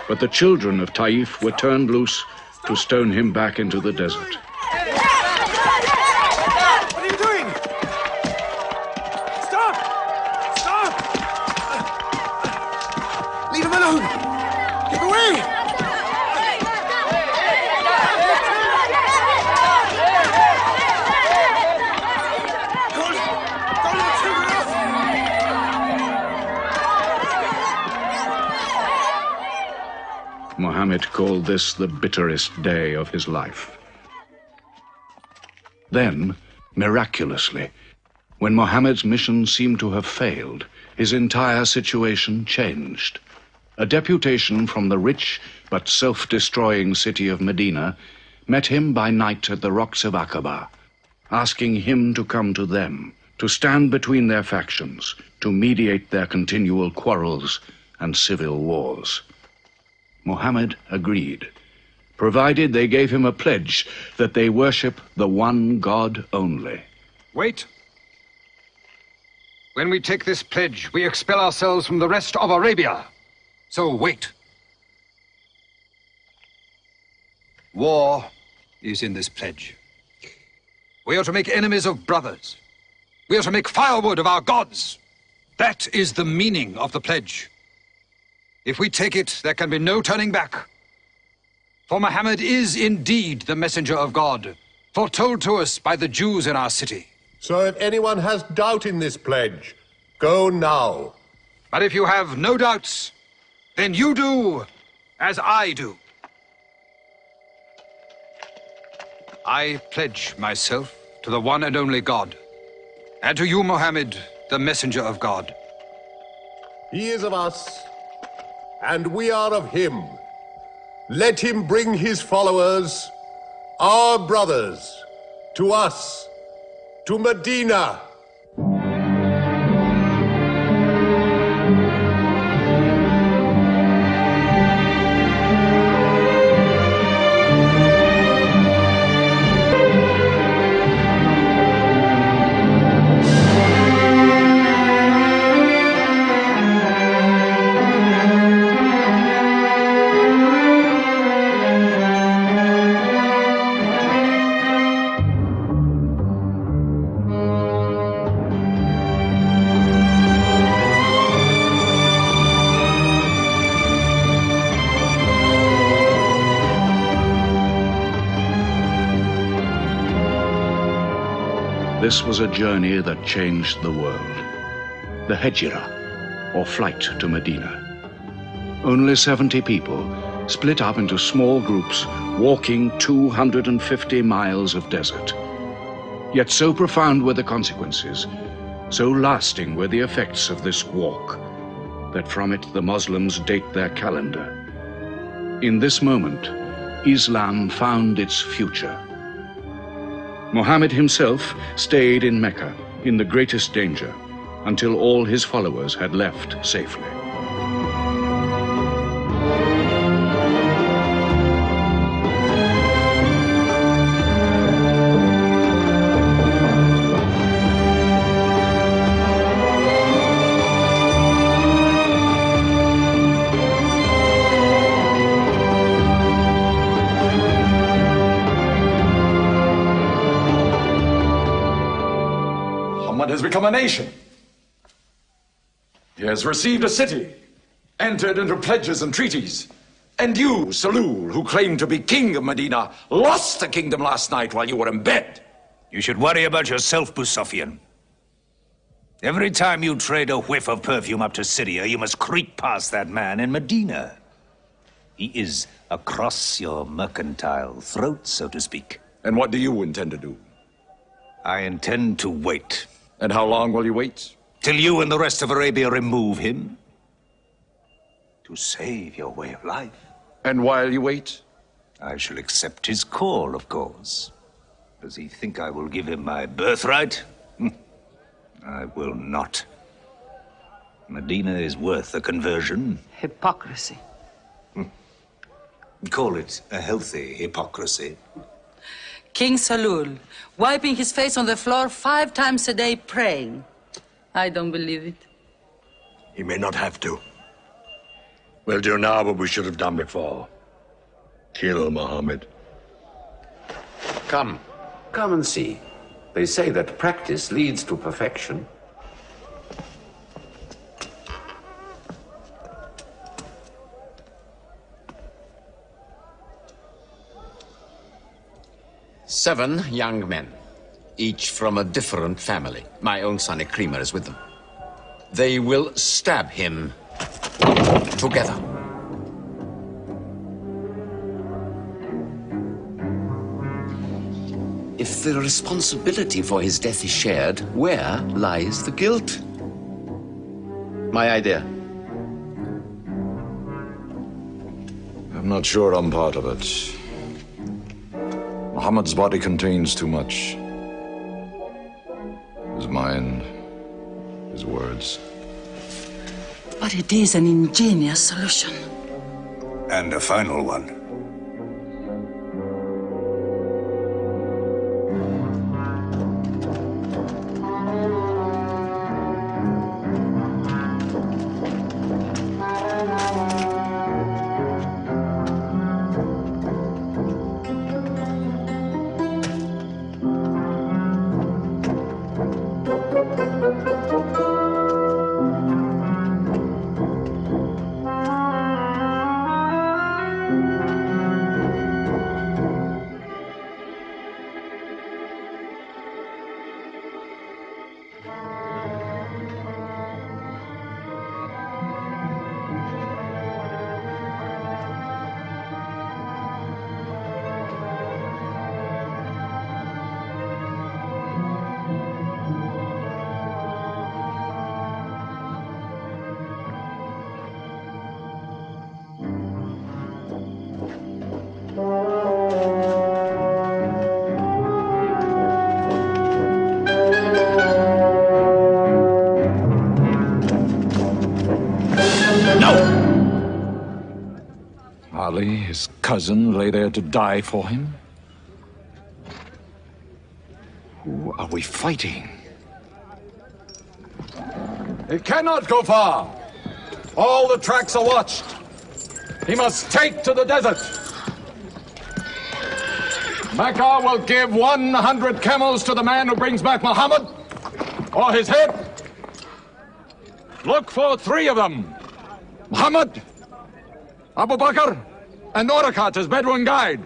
But the children of Taif were turned loose to stone him back into the desert. Muhammad called this the bitterest day of his life. Then, miraculously, when Muhammad's mission seemed to have failed, his entire situation changed. A deputation from the rich but self-destroying city of Medina met him by night at the rocks of Aqaba, asking him to come to them, to stand between their factions, to mediate their continual quarrels and civil wars. Muhammad agreed, provided they gave him a pledge that they worship the one God only. Wait. When we take this pledge, we expel ourselves from the rest of Arabia. So wait. War is in this pledge. We are to make enemies of brothers. We are to make firewood of our gods. That is the meaning of the pledge. If we take it, there can be no turning back. For Muhammad is indeed the messenger of God, foretold to us by the Jews in our city. So if anyone has doubt in this pledge, Go now. But if you have no doubts, then you do as I do. I pledge myself to the one and only God, and to you, Muhammad, the messenger of God. He is of us, and we are of him. Let him bring his followers, our brothers, to us, to Medina. This was a journey that changed the world. The hijrah, or flight to Medina. Only 70 people, split up into small groups, walking 250 miles of desert. Yet so profound were the consequences, so lasting were the effects of this walk, that from it the Muslims date their calendar. In this moment, Islam found its future. Muhammad himself stayed in Mecca in the greatest danger until all his followers had left safely. Has become a nation. He has received a city, entered into pledges and treaties. And you, Salul, who claimed to be king of Medina, lost the kingdom last night while you were in bed. You should worry about yourself, Busafian. Every time you trade a whiff of perfume up to Syria, you must creep past that man in Medina. He is across your mercantile throat, so to speak. And what do you intend to do? I intend to wait. And how long will you wait? Till you and the rest of Arabia remove him. To save your way of life. And while you wait? I shall accept his call, of course. Does he think I will give him my birthright? I will not. Medina is worth a conversion. Hypocrisy. Call it a healthy hypocrisy. King Salul, wiping his face on the floor 5 times a day, praying. I don't believe it. He may not have to. We'll do now what we should have done before. Kill Muhammad. Come and see. They say that practice leads to perfection. Seven young men, each from a different family. My own son Ikrimah is with them. They will stab him together. If the responsibility for his death is shared, where lies the guilt? My idea. I'm not sure I'm part of it. Muhammad's body contains too much. His mind, his words. But it is an ingenious solution. And a final one. Surely his cousin lay there to die for him? Who are we fighting? He cannot go far. All the tracks are watched. He must take to the desert. Mekkah will give 100 camels to the man who brings back Muhammad, or his head. Look for 3 of them. Muhammad, Abu Bakr, and Orakat as Bedouin guide.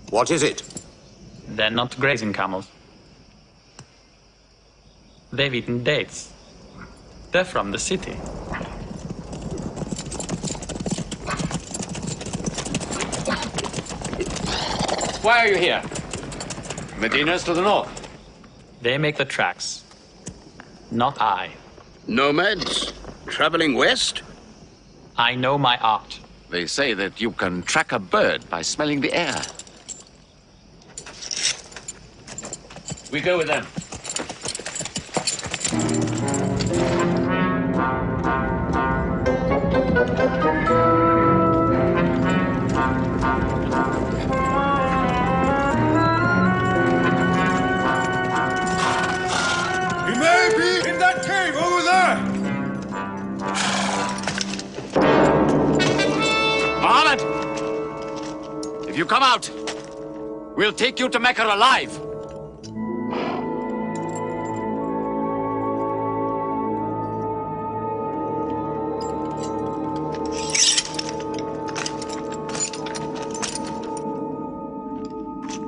What is it? They're not grazing camels. They've eaten dates. They're from the city. Why are you here? Medina's to the north. They make the tracks, not I. Nomads? Traveling west? I know my art. They say that you can track a bird by smelling the air. We go with them. He may be in that cave over there! Muhammad! If you come out, we'll take you to Mecca alive.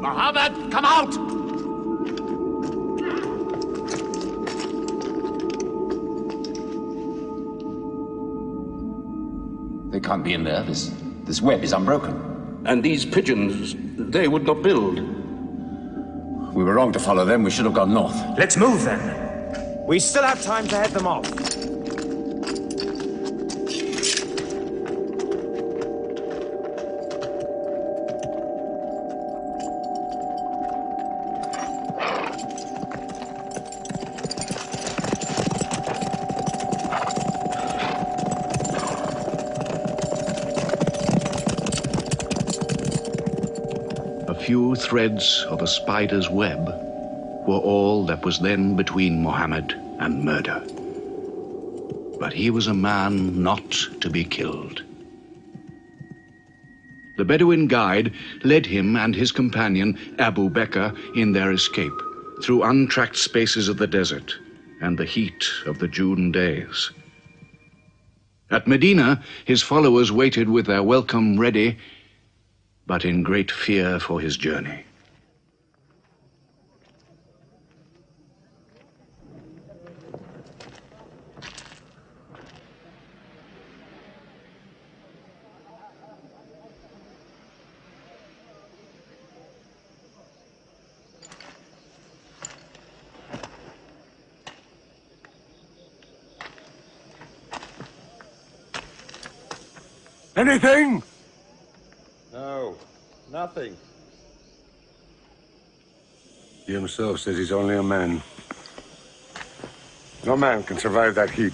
Muhammad, come out! They can't be in there. This web is unbroken. And these pigeons, they would not build. We were wrong to follow them. We should have gone north. Let's move then. We still have time to head them off. Few threads of a spider's web were all that was then between Muhammad and murder. But he was a man not to be killed. The Bedouin guide led him and his companion, Abu Bakr, in their escape through untracked spaces of the desert and the heat of the June days. At Medina, his followers waited with their welcome ready, but in great fear for his journey. Anything? No, nothing. He himself says he's only a man. No man can survive that heat.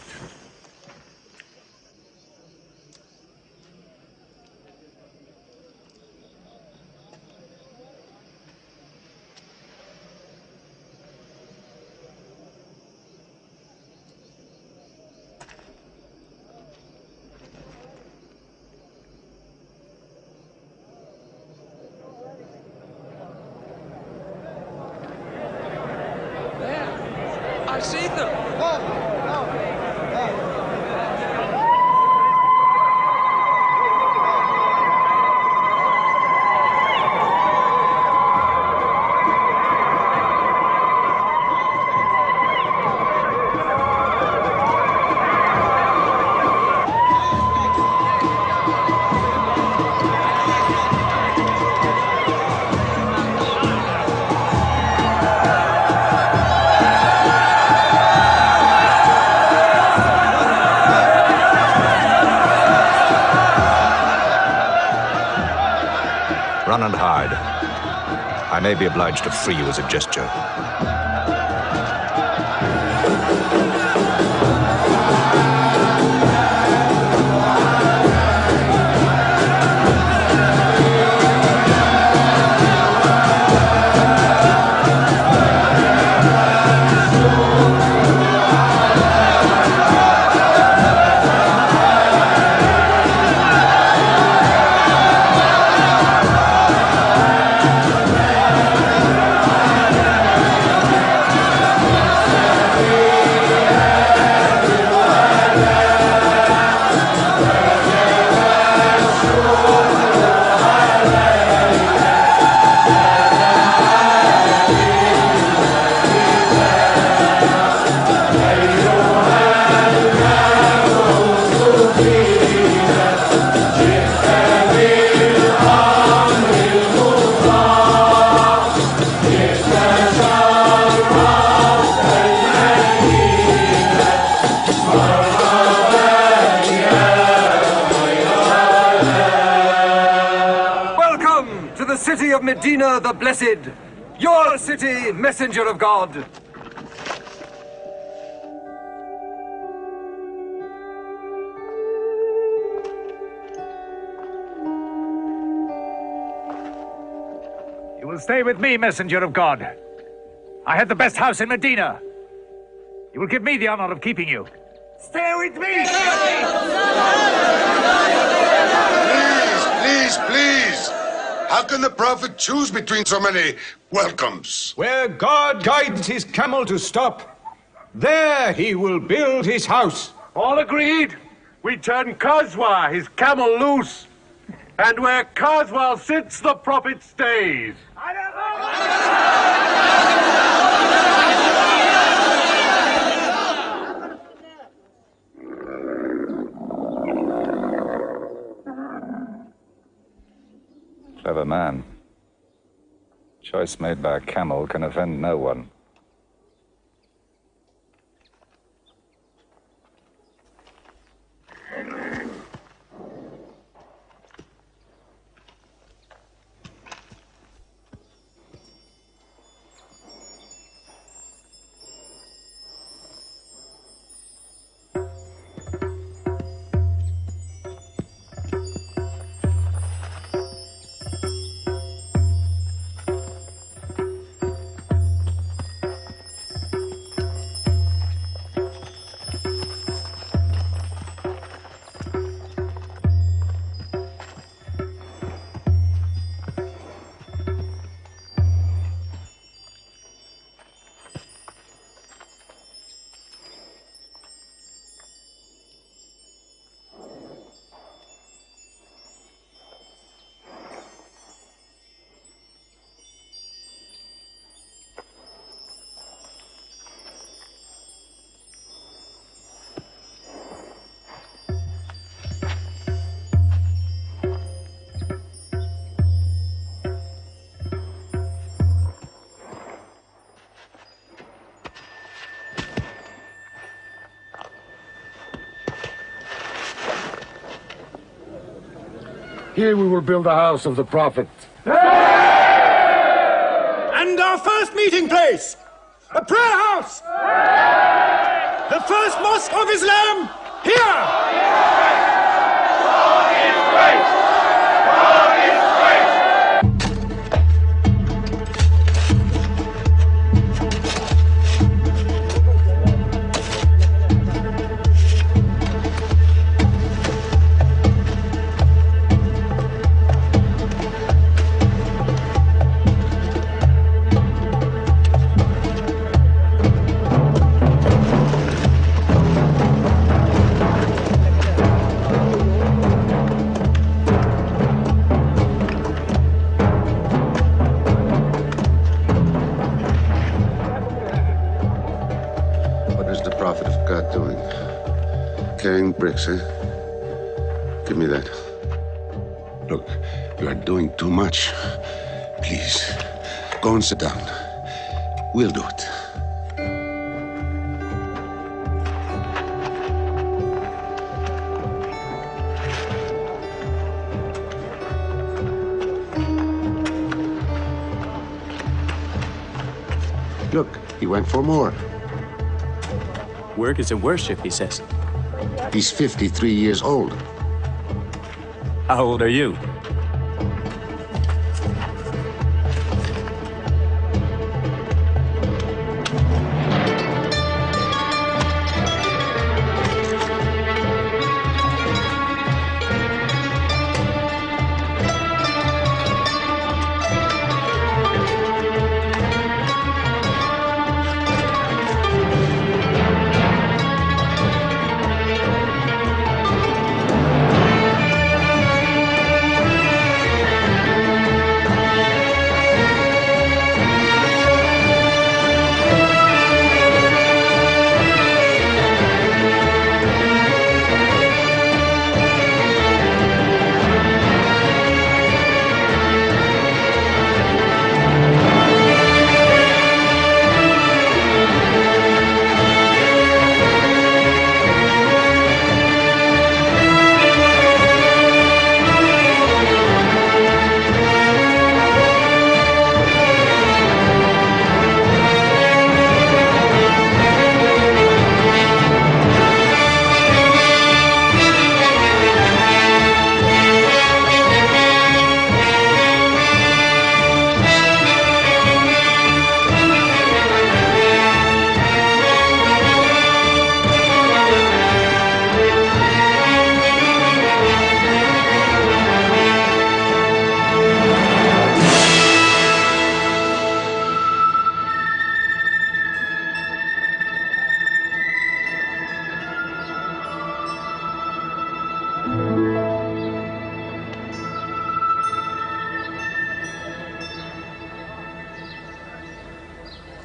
I see them! and hide. I may be obliged to free you as a gesture. Medina the Blessed, your city, messenger of God. You will stay with me, messenger of God. I had the best house in Medina. You will give me the honor of keeping you. Stay with me! Please! How can the Prophet choose between so many welcomes? Where God guides his camel to stop, there he will build his house. All agreed? We turn Qazwa, his camel, loose. And where Qazwa sits, the Prophet stays. Clever man. Choice made by a camel can offend no one. Here we will build the house of the Prophet. And our first meeting place, a prayer house. The first mosque of Islam, here. Carrying bricks, eh? Give me that. Look, you are doing too much. Please, go and sit down. We'll do it. Look, he went for more. Work is a worship, he says. He's 53 years old. How old are you?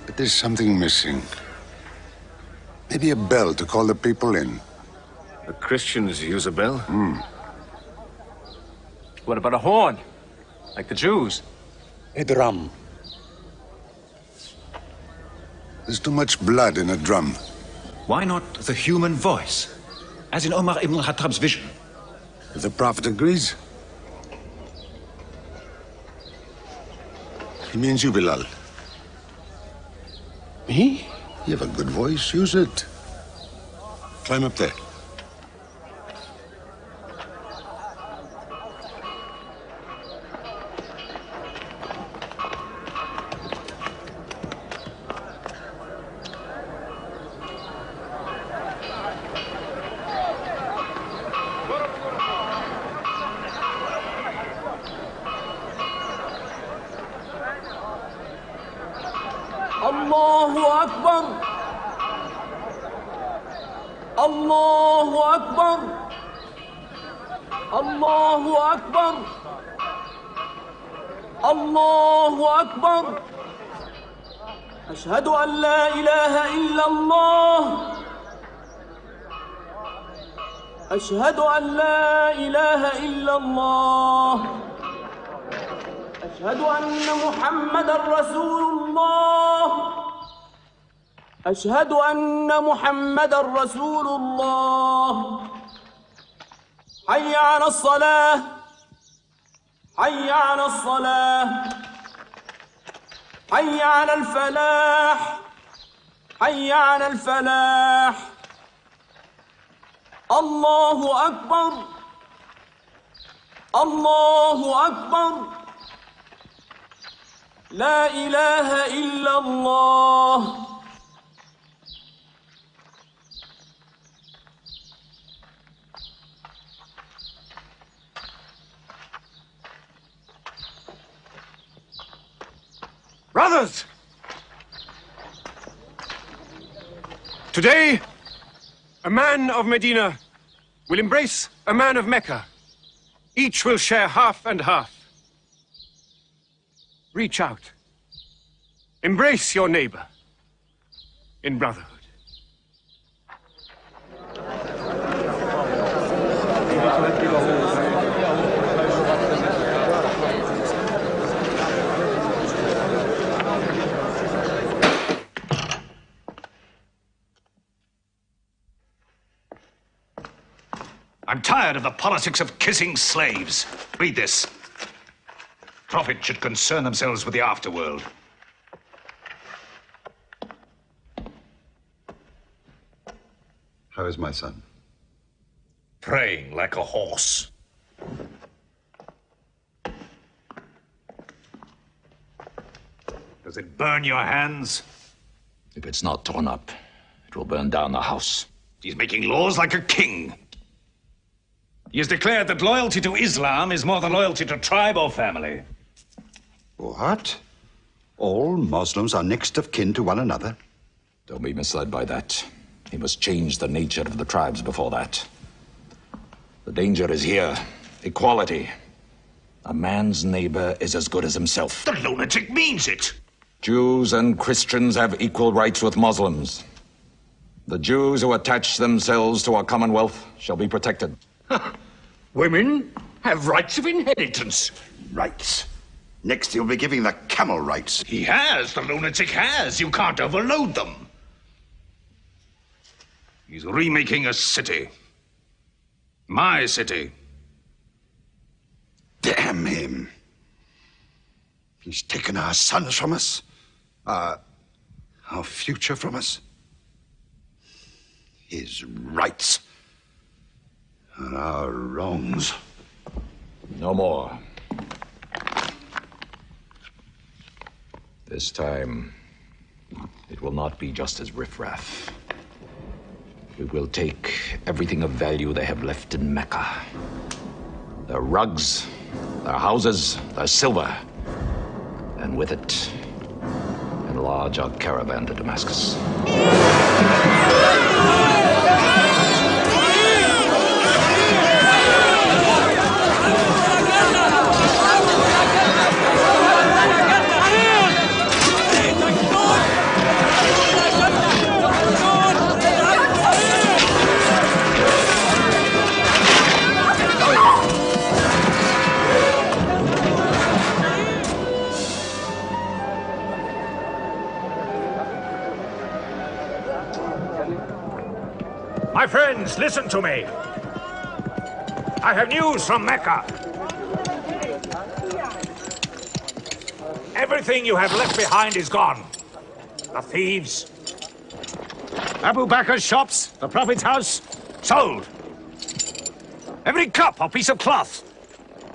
But there's something missing. Maybe a bell to call the people in. The Christians use a bell? What about a horn? Like the Jews? A drum. There's too much blood in a drum. Why not the human voice? As in Omar ibn al-Khattab's vision. If the Prophet agrees. He means you, Bilal. Me? You have a good voice. Use it. Climb up there. الله أكبر الله أكبر الله أكبر الله أكبر أشهد أن لا إله إلا الله أشهد أن لا إله إلا الله أشهد أن محمدًا رسول الله أشهد أن محمدًا رسول الله حي على الصلاة حي على الصلاة حي على الفلاح حي على الفلاح الله أكبر الله أكبر لا إله إلا الله Brothers! Today, a man of Medina will embrace a man of Mecca. Each will share half and half. Reach out. Embrace your neighbor in brotherhood. I'm tired of the politics of kissing slaves. Read this. Prophets should concern themselves with the afterworld. How is my son? Praying like a horse. Does it burn your hands? If it's not torn up, it will burn down the house. He's making laws like a king. He has declared that loyalty to Islam is more than loyalty to tribe or family. What? All Muslims are next of kin to one another? Don't be misled by that. He must change the nature of the tribes before that. The danger is here. Equality. A man's neighbor is as good as himself. The lunatic means it. Jews and Christians have equal rights with Muslims. The Jews who attach themselves to our commonwealth shall be protected. Women have rights of inheritance. Rights? Next he'll be giving the camel rights. He has. The lunatic has. You can't overload them. He's remaking a city. My city. Damn him. He's taken our sons from us. Our future from us. His rights. And our wrongs. No more. This time, it will not be just as riffraff. We will take everything of value they have left in Mecca. Their rugs, their houses, their silver. And with it, enlarge our caravan to Damascus. My friends, listen to me. I have news from Mecca. Everything you have left behind is gone. The thieves. Abu Bakr's shops, the Prophet's house, sold. Every cup or piece of cloth,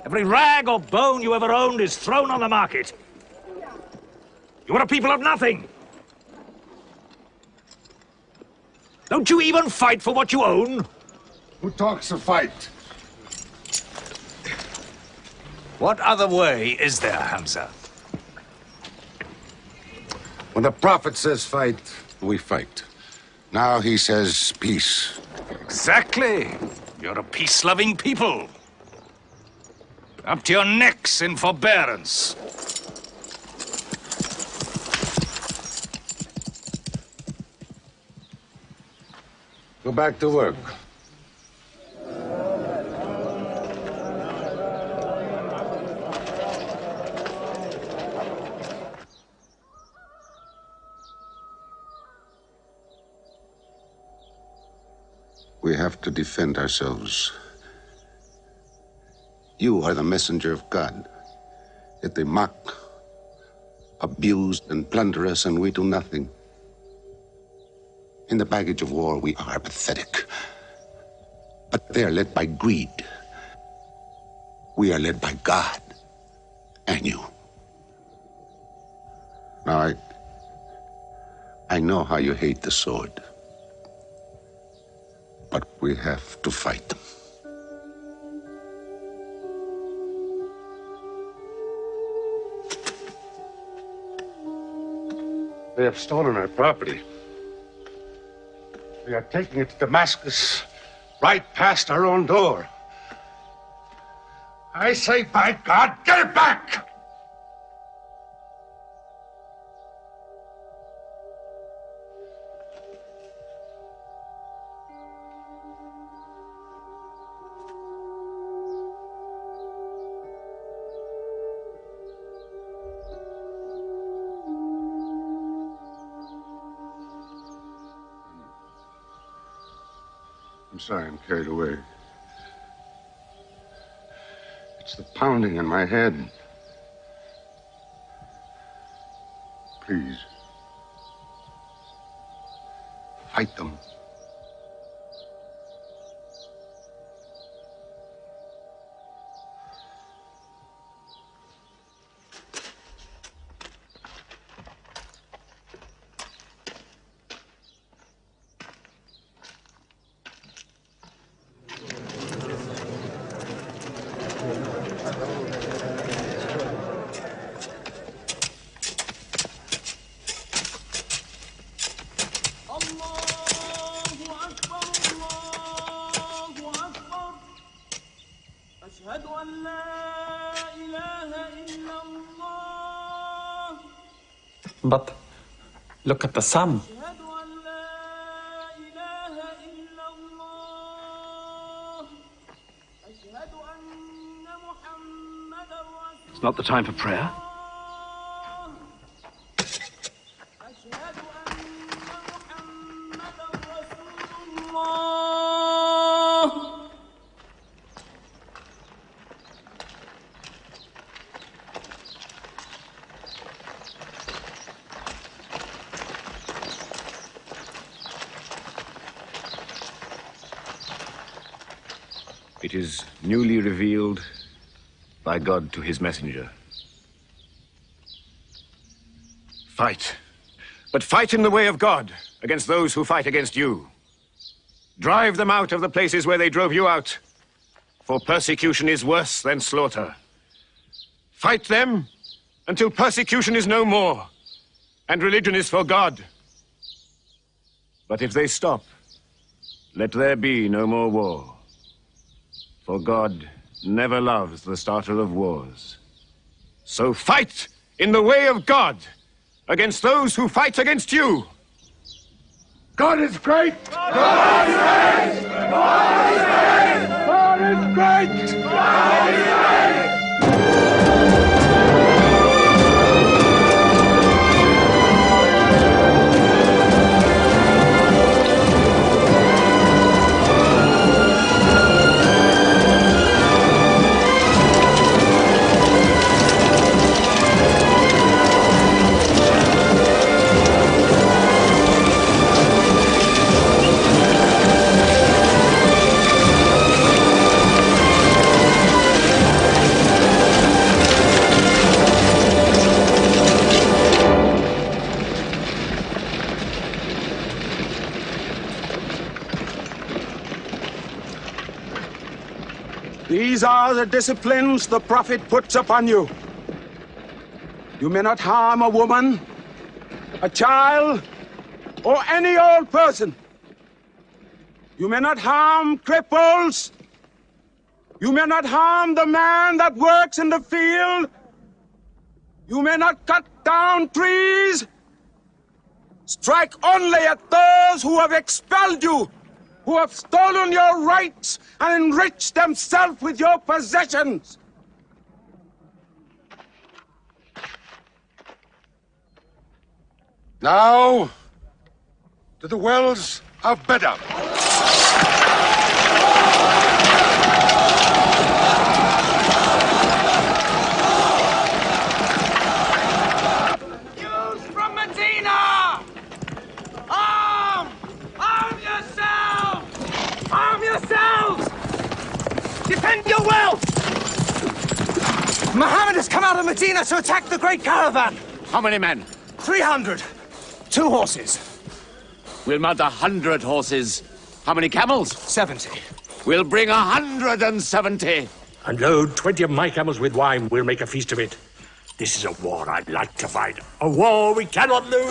every rag or bone you ever owned is thrown on the market. You are a people of nothing. Don't you even fight for what you own? Who talks of fight? What other way is there, Hamza? When the Prophet says fight, we fight. Now he says peace. Exactly. You're a peace-loving people. Up to your necks in forbearance. Go back to work. We have to defend ourselves. You are the messenger of God. Yet they mock, abuse, and plunder us, and we do nothing. In the baggage of war, we are pathetic. But they are led by greed. We are led by God and you. Now, I know how you hate the sword. But we have to fight them. They have stolen our property. We are taking it to Damascus, right past our own door. I say, by God, get it back! I'm sorry, I'm carried away. It's the pounding in my head. Please. Fight them. But look at the sun. It's not the time for prayer. It is newly revealed by God to his messenger. Fight. But fight in the way of God against those who fight against you. Drive them out of the places where they drove you out, for persecution is worse than slaughter. Fight them until persecution is no more, and religion is for God. But if they stop, let there be no more war. For God never loves the starter of wars. So fight in the way of God against those who fight against you. God is great! God is great! God is great! God is great! God is great! These are the disciplines the Prophet puts upon you. You may not harm a woman, a child, or any old person. You may not harm cripples. You may not harm the man that works in the field. You may not cut down trees. Strike only at those who have expelled you, who have stolen your rights and enriched themselves with your possessions. Now, to the wells of Badar. Jews from Medina! Arm! Arm yourselves! Arm yourselves! Defend your wealth! Muhammad has come out of Medina to attack the great caravan. How many men? 300. 2 horses. We'll mount 100 horses. How many camels? 70. We'll bring 170. And load 20 of my camels with wine. We'll make a feast of it. This is a war I'd like to fight. A war we cannot lose.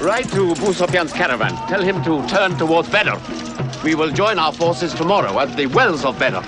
Write to Abu Sufyan's caravan. Tell him to turn towards Badr. We will join our forces tomorrow at the wells of Badr.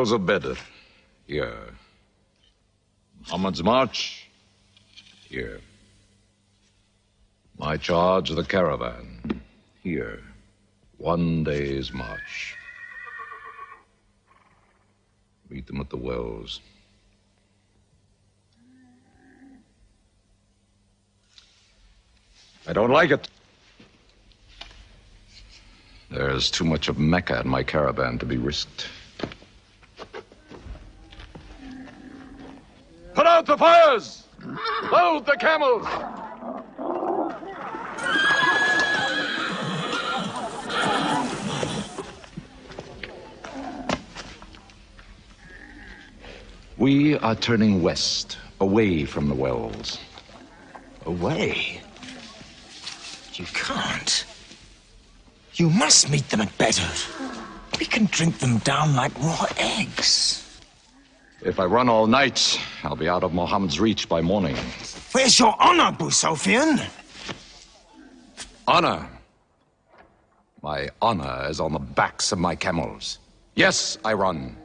walls of Badr. Here. Muhammad's march. Here. My charge of the caravan. Here. 1 day's march. Meet them at the wells. I don't like it. There's too much of Mecca in my caravan to be risked. Put out the fires! Load the camels! We are turning west, away from the wells. Away? You can't. You must meet them at Badr. We can drink them down like raw eggs. If I run all night, I'll be out of Muhammad's reach by morning. Where's your honor, Abu Sufyan? Honor? My honor is on the backs of my camels. Yes, I run.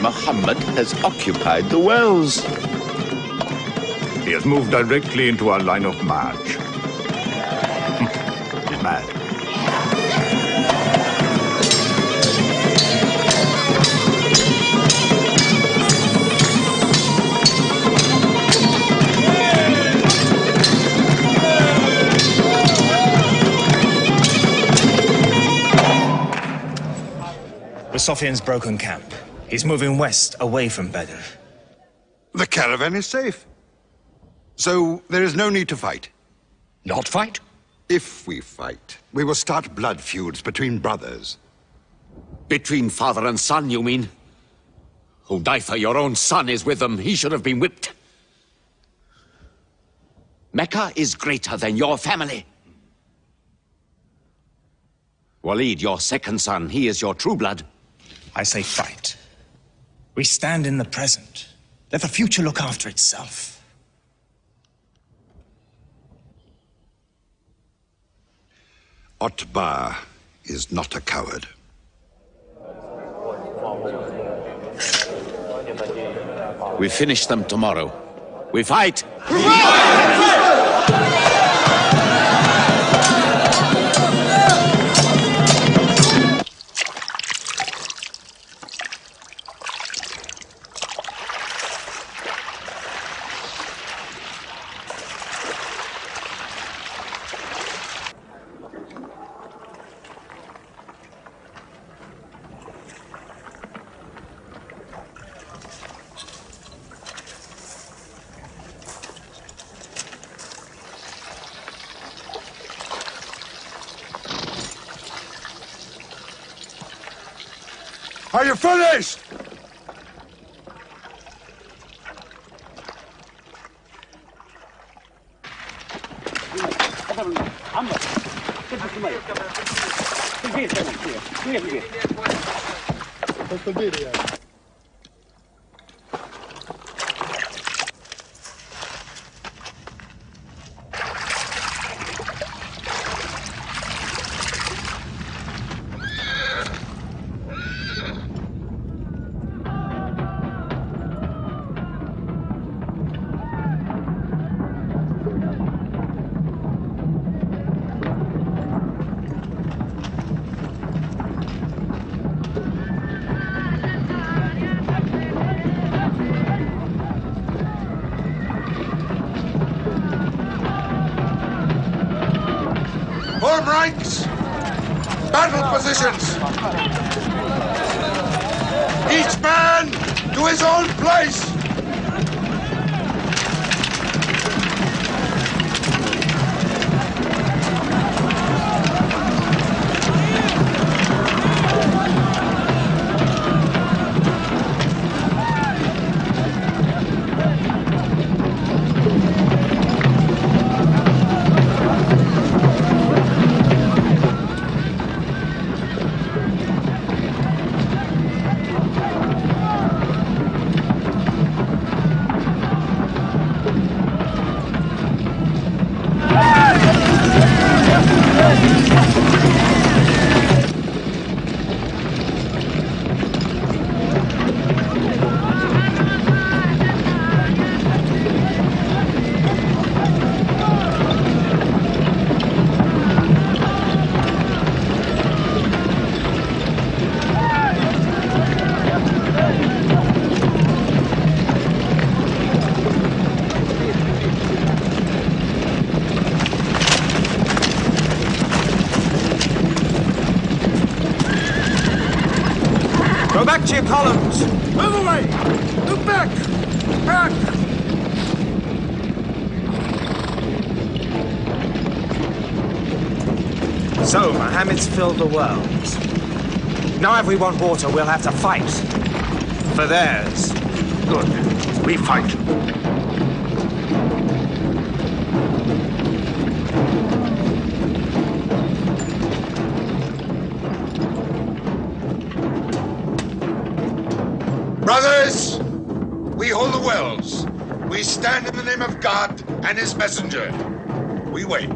Muhammad has occupied the wells. He has moved directly into our line of march. He's mad. Sufyan's broken camp. He's moving west, away from Badr. The caravan is safe. So there is no need to fight. Not fight? If we fight, we will start blood feuds between brothers. Between father and son, you mean? Hudayfa, your own son, is with them. He should have been whipped. Mecca is greater than your family. Walid, your second son, he is your true blood. I say fight. We stand in the present. Let the future look after itself. Utbah is not a coward. We finish them tomorrow. We fight! Are you finished? Form ranks! Battle positions! Each man to his own place! Go back to your columns! Move away! Move back! Back! So, Muhammad's filled the world. Now if we want water, we'll have to fight. For theirs. Good. We fight. Brothers, we hold the wells. We stand in the name of God and his messenger. We wait.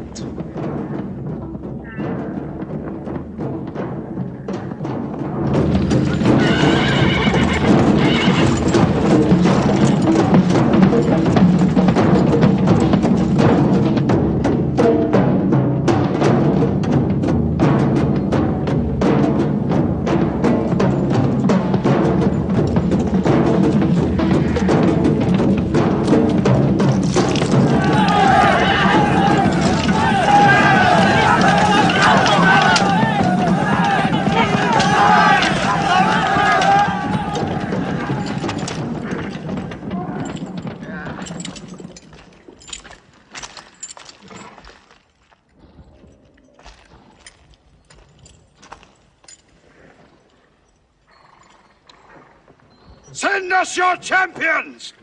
Send us your champions!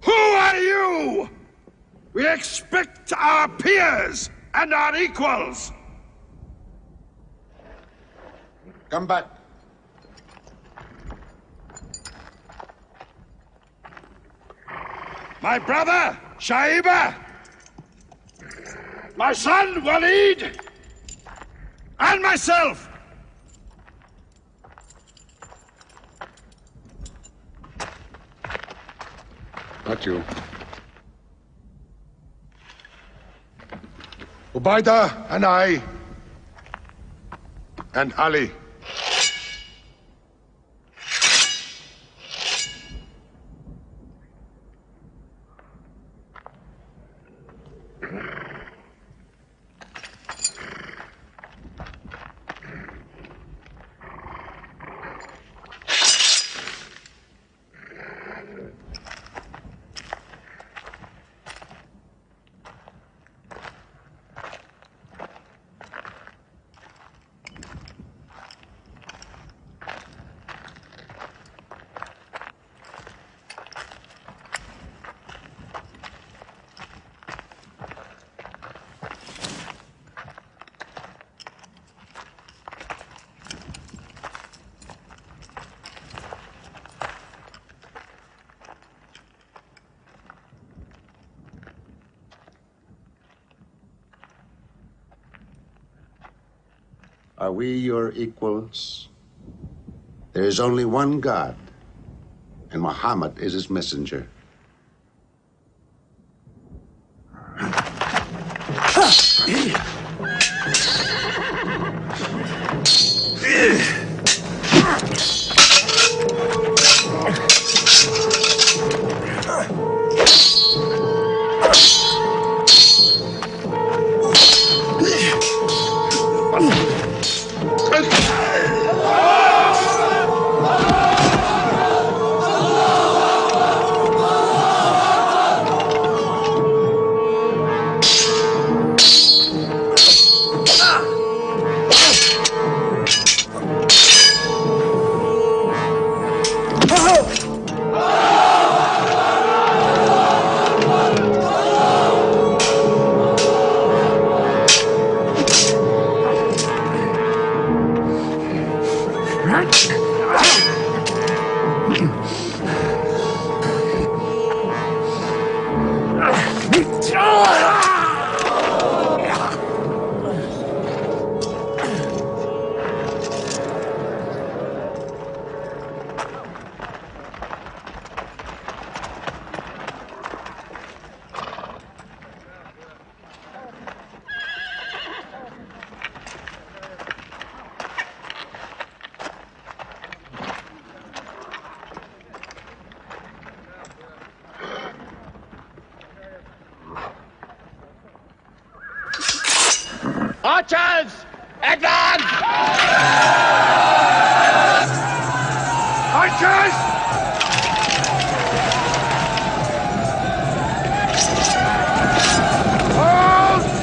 Who are you? We expect our peers and our equals. Come back. My brother, Shaiba. My son, Walid. And myself. Not you. Ubaidah and I. And Ali. Are we your equals? There is only one God, and Muhammad is his messenger. Archers! Advance! Archers! Hold!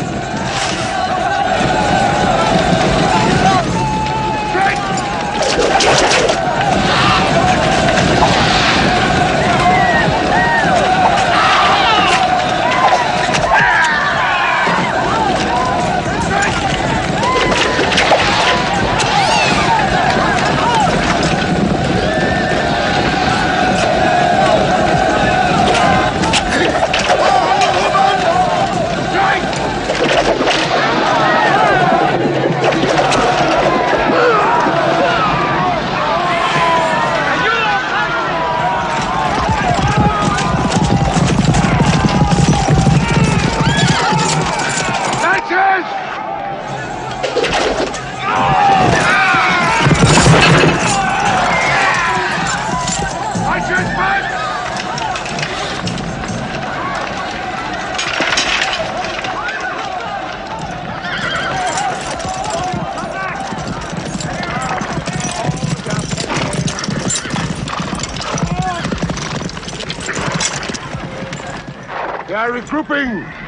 They are regrouping!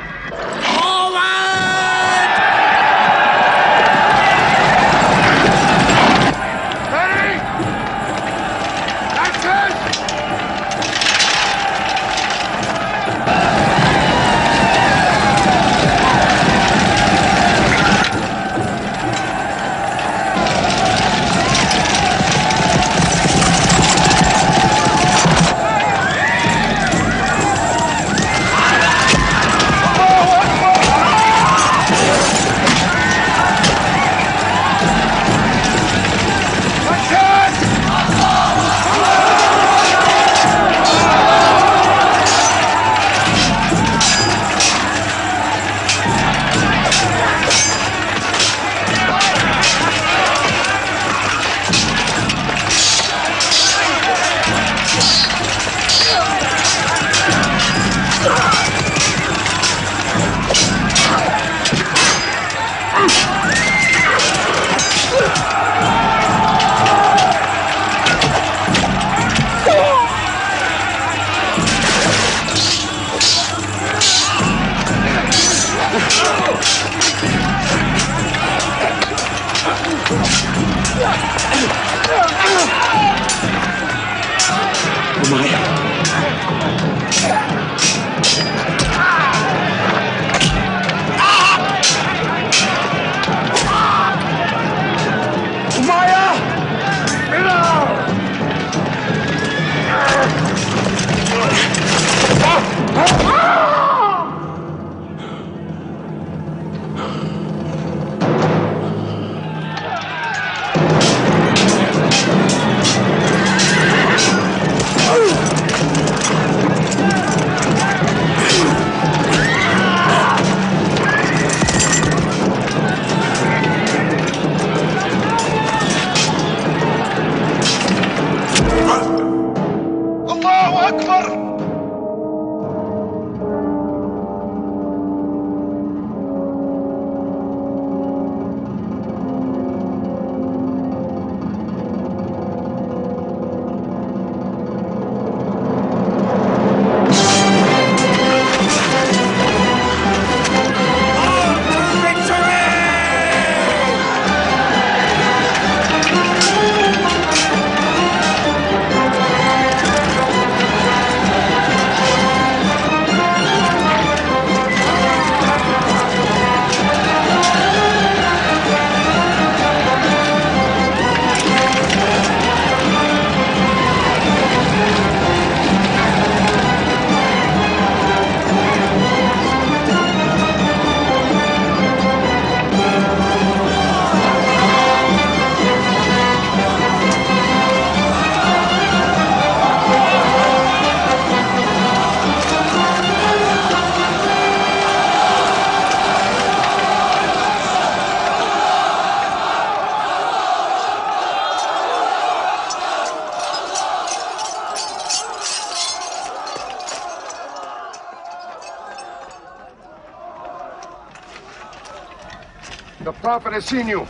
The Prophet has seen you.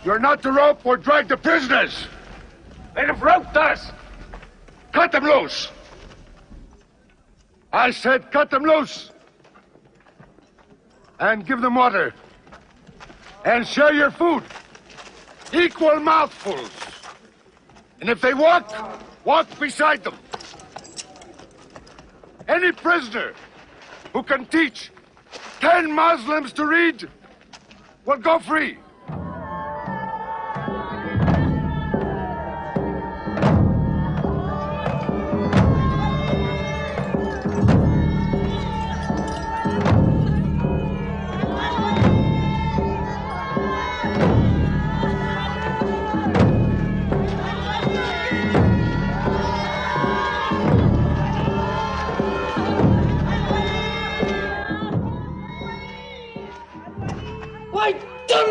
You're not to rope or drag the prisoners. They have roped us. Cut them loose. I said cut them loose. And give them water. And share your food. Equal mouthfuls. And if they walk, walk beside them. Any prisoner who can teach 10 Muslims to read will go free.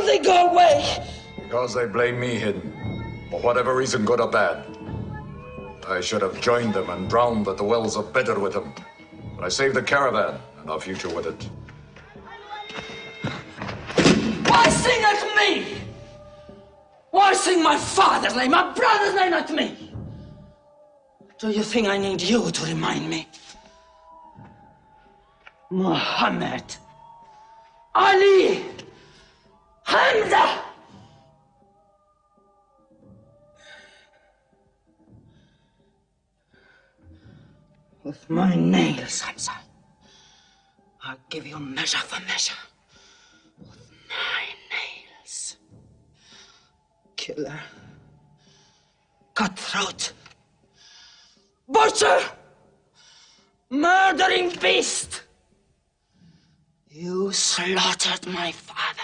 They go away. Because they blame me, Hidden. For whatever reason, good or bad. I should have joined them and drowned at the wells of Badar with them. But I saved the caravan and our future with it. Why sing at me? Why sing my father's name, my brother's name at me? Do you think I need you to remind me? Muhammad, Ali, Hamza! With my nails, Hamza, I'll give you measure for measure. With my nails. Killer. Cutthroat. Butcher! Murdering beast! You slaughtered my father.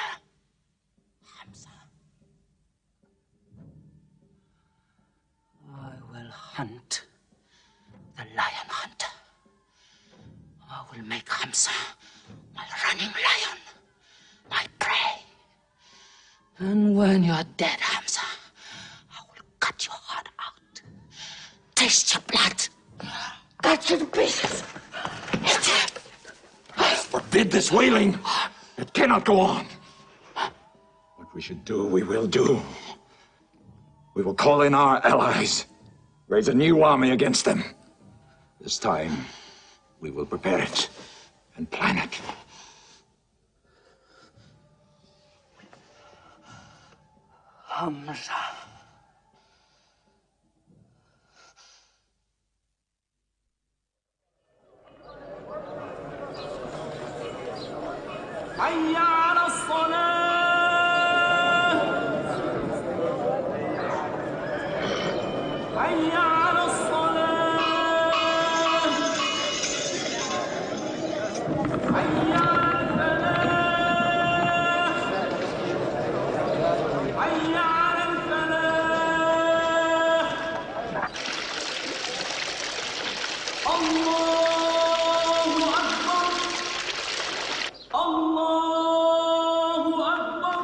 Hunt the lion hunter. I will make Hamza my running lion, my prey. And when you're dead, Hamza, I will cut your heart out, taste your blood, cut you to pieces. Forbid this wailing. It cannot go on. What we should do, we will do. We will call in our allies. Raise a new army against them. This time, we will prepare it and plan it. Hamza. حي على الصلاة حي على الصلاة حي على الفلاح حي على الفلاح الله أكبر الله أكبر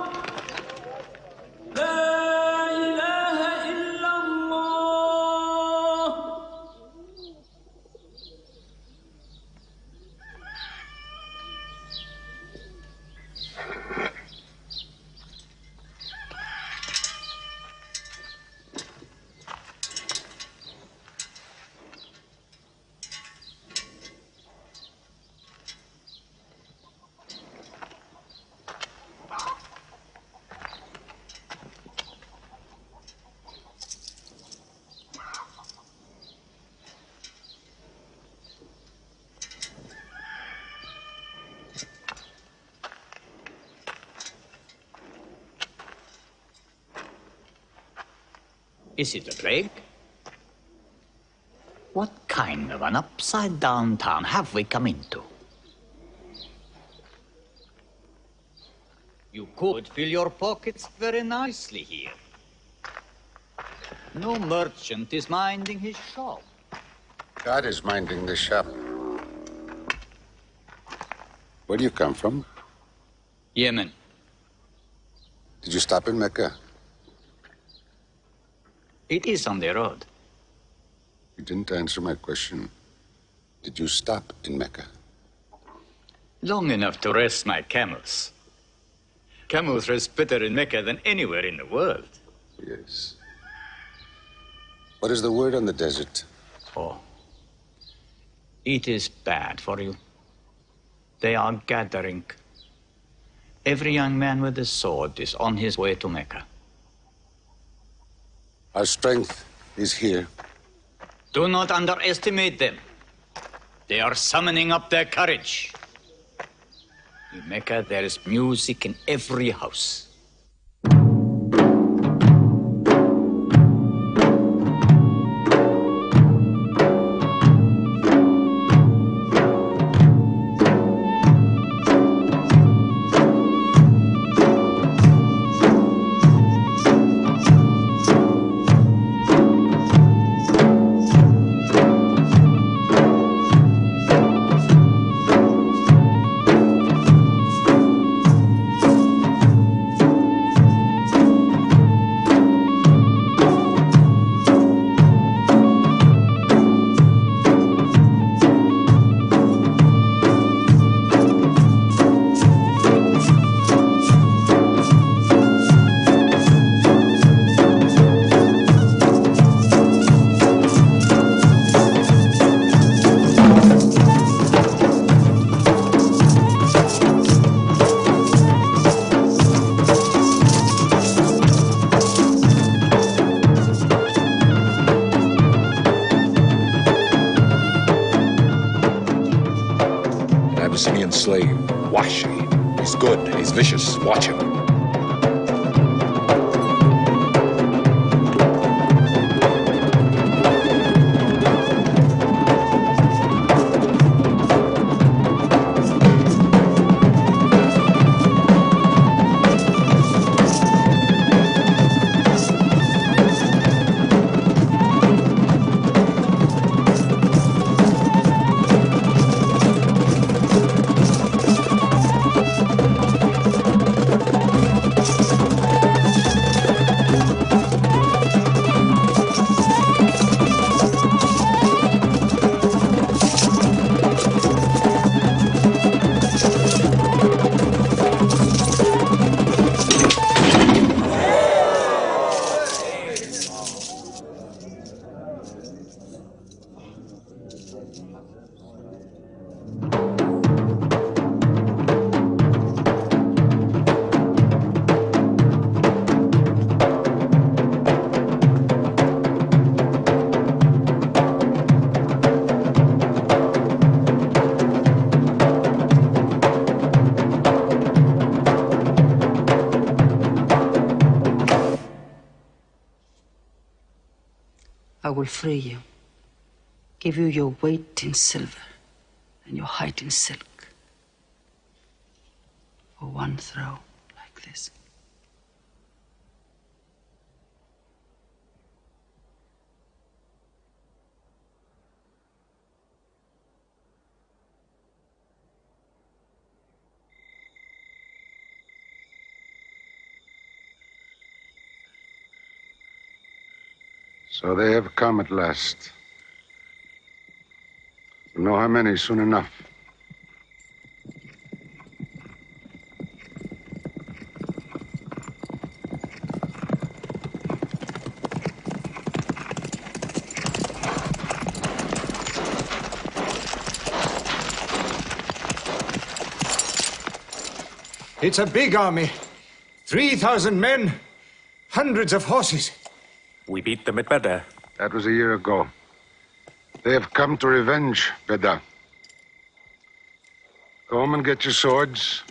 لا إله إلا الله. Is it a plague? What kind of an upside-down town have we come into? You could fill your pockets very nicely here. No merchant is minding his shop. God is minding the shop. Where do you come from? Yemen. Did you stop in Mecca? It is on the road. You didn't answer my question. Did you stop in Mecca? Long enough to rest my camels. Camels rest better in Mecca than anywhere in the world. Yes. What is the word on the desert? Oh, it is bad for you. They are gathering. Every young man with a sword is on his way to Mecca. Our strength is here. Do not underestimate them. They are summoning up their courage. In Mecca, there is music in every house. He's good, he's vicious. Watch him. I will free you, give you your weight in silver and your height in silk for one throw like this. So they have come at last. We'll know how many soon enough. It's a big army. 3,000 men, hundreds of horses. We beat them at Badar. That was a year ago. They have come to revenge, Badar. Go home and get your swords.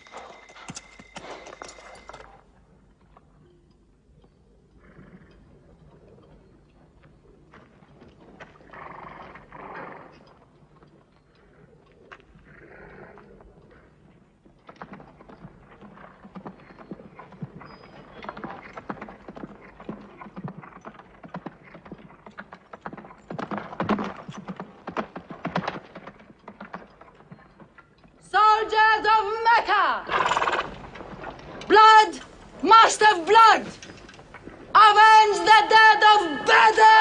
Soldiers of Mecca! Blood must have blood! Avenge the death of Badar!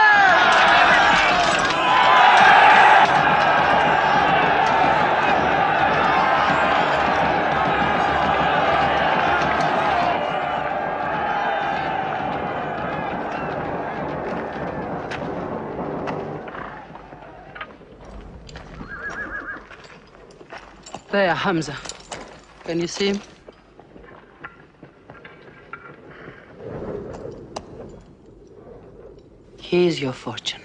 There, Hamza. Can you see him? Here's your fortune.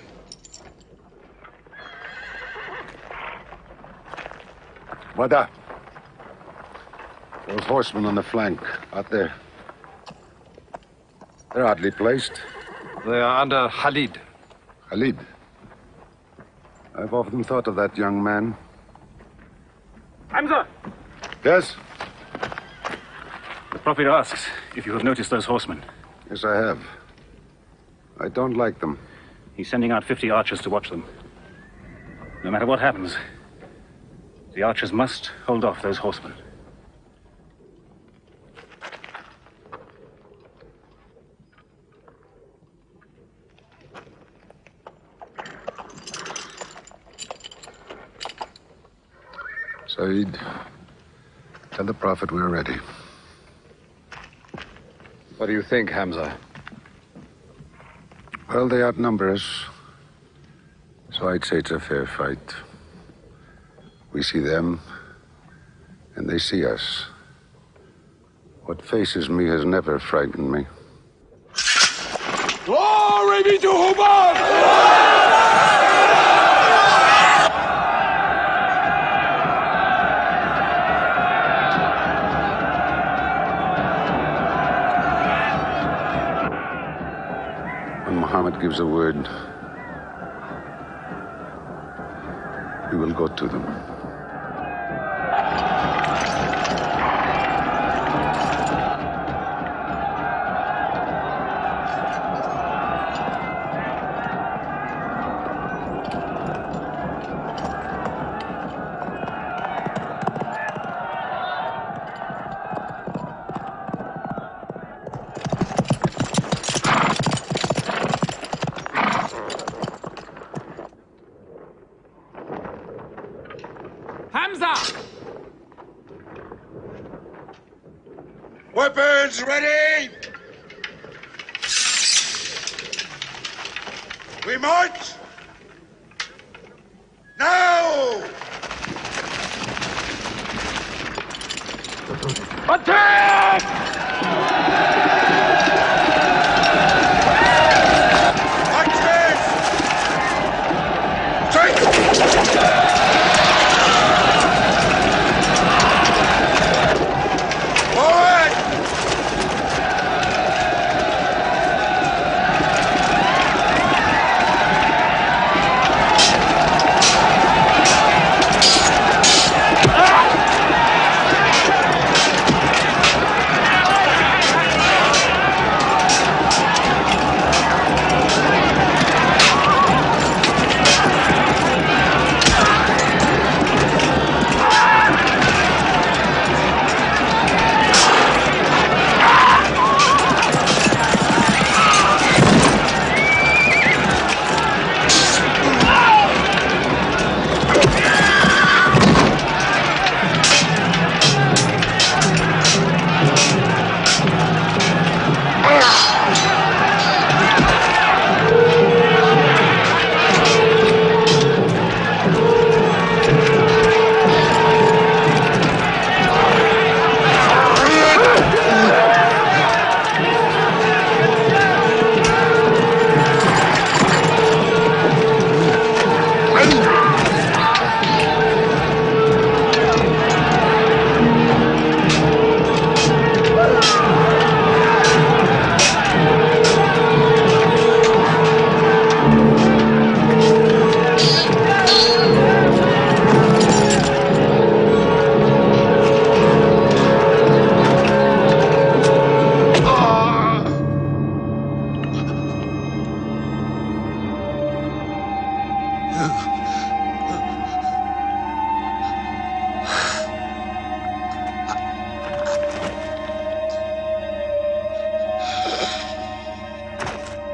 Badar. Those horsemen on the flank, out there. They're oddly placed. They are under Khalid. Khalid? I've often thought of that young man. Hamza! Yes? The Prophet asks if you have noticed those horsemen. Yes, I have. I don't like them. He's sending out 50 archers to watch them. No matter what happens, the archers must hold off those horsemen. Saeed, tell the Prophet we're ready. What do you think, Hamza? Well, they outnumber us, so I'd say it's a fair fight. We see them, and they see us. What faces me has never frightened me. Glory be to Hubbard! When Muhammad gives a word, we will go to them. Weapons ready! We march! Now! Attack!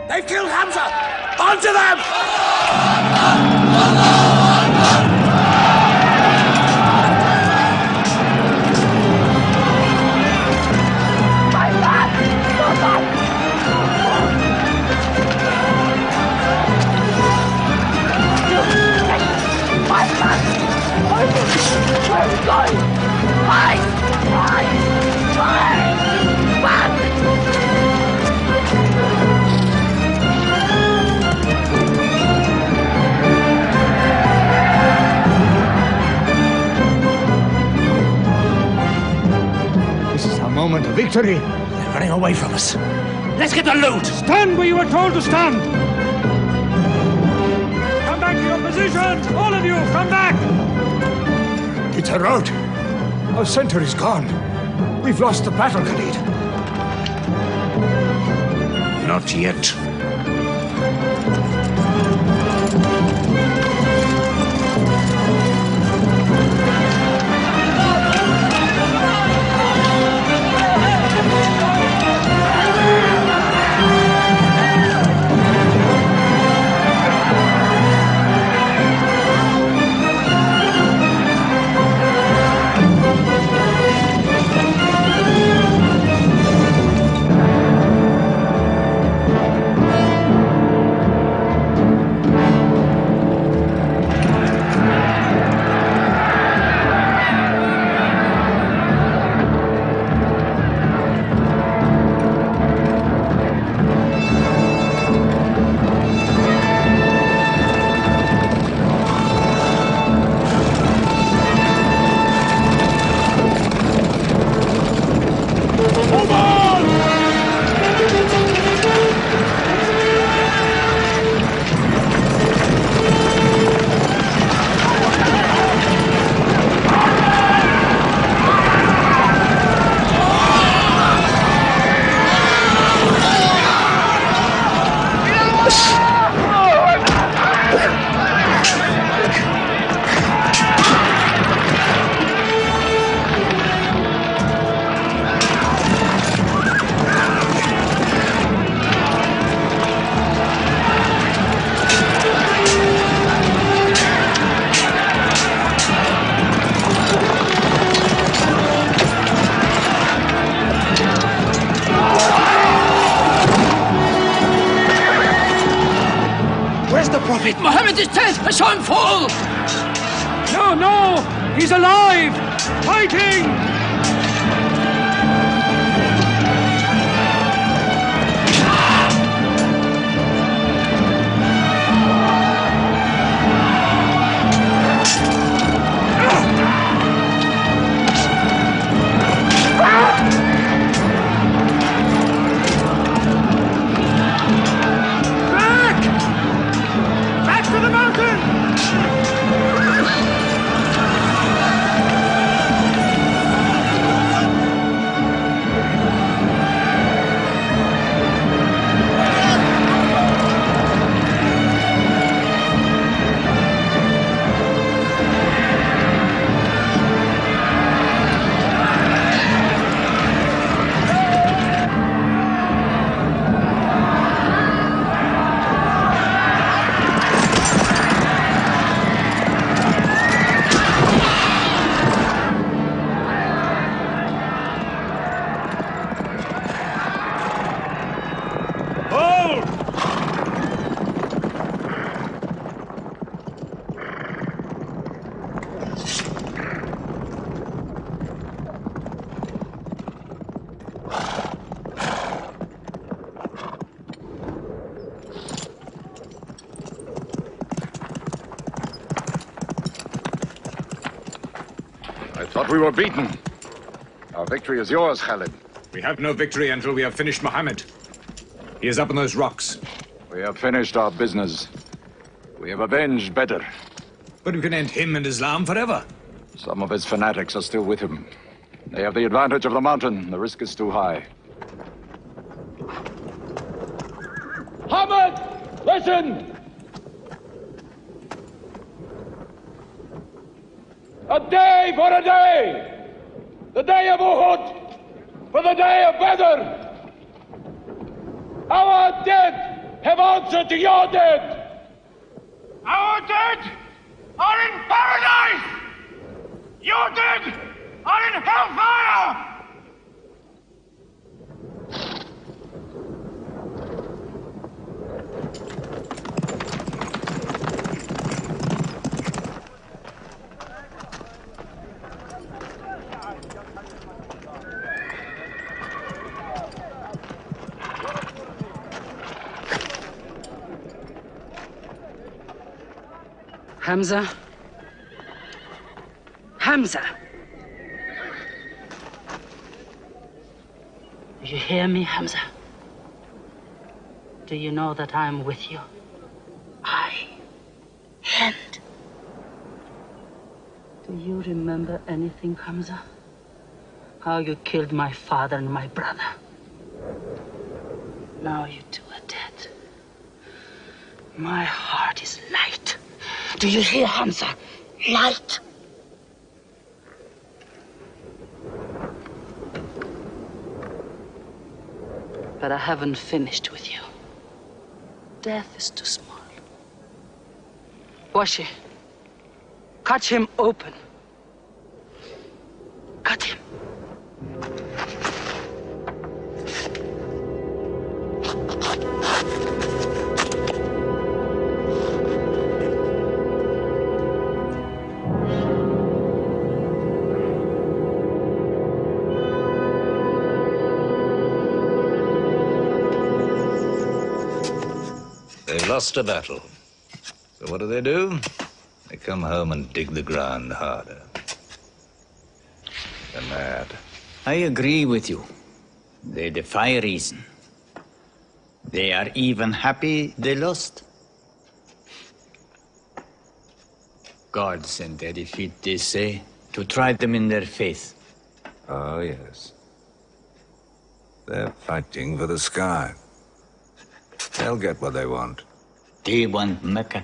They've killed Hamza! Onto them! My son! Where are you going? This is our moment of victory. They're running away from us. Let's get the loot! Stand where you were told to stand! Come back to your positions! All of you, come back! It's a rout. Our center is gone. We've lost the battle, Khalid. Not yet. Muhammad is dead! I saw him fall! No, no! He's alive! Fighting! We were beaten. Our victory is yours, Khalid. We have no victory until we have finished Muhammad. He is up on those rocks. We have finished our business. We have avenged Badr. But we can end him and Islam forever. Some of his fanatics are still with him. They have the advantage of the mountain. The risk is too high. Muhammad, listen! A day for a day! The day of Uhud for the day of Badr! Our dead have answered to your dead! Our dead are in paradise! Your dead are in hellfire! Hamza? Hamza! Do you hear me, Hamza? Do you know that I'm with you? And do you remember anything, Hamza? How you killed my father and my brother. Now you two are dead. My heart is light. Do you hear, Hamza? Light. But I haven't finished with you. Death is too small. Washi, cut him open. Cut him. They've lost a battle. So what do? They come home and dig the ground harder. They're mad. I agree with you. They defy reason. They are even happy they lost. God sent their defeat, they say, to try them in their faith. Oh, yes. They're fighting for the sky. They'll get what they want. They want Mecca.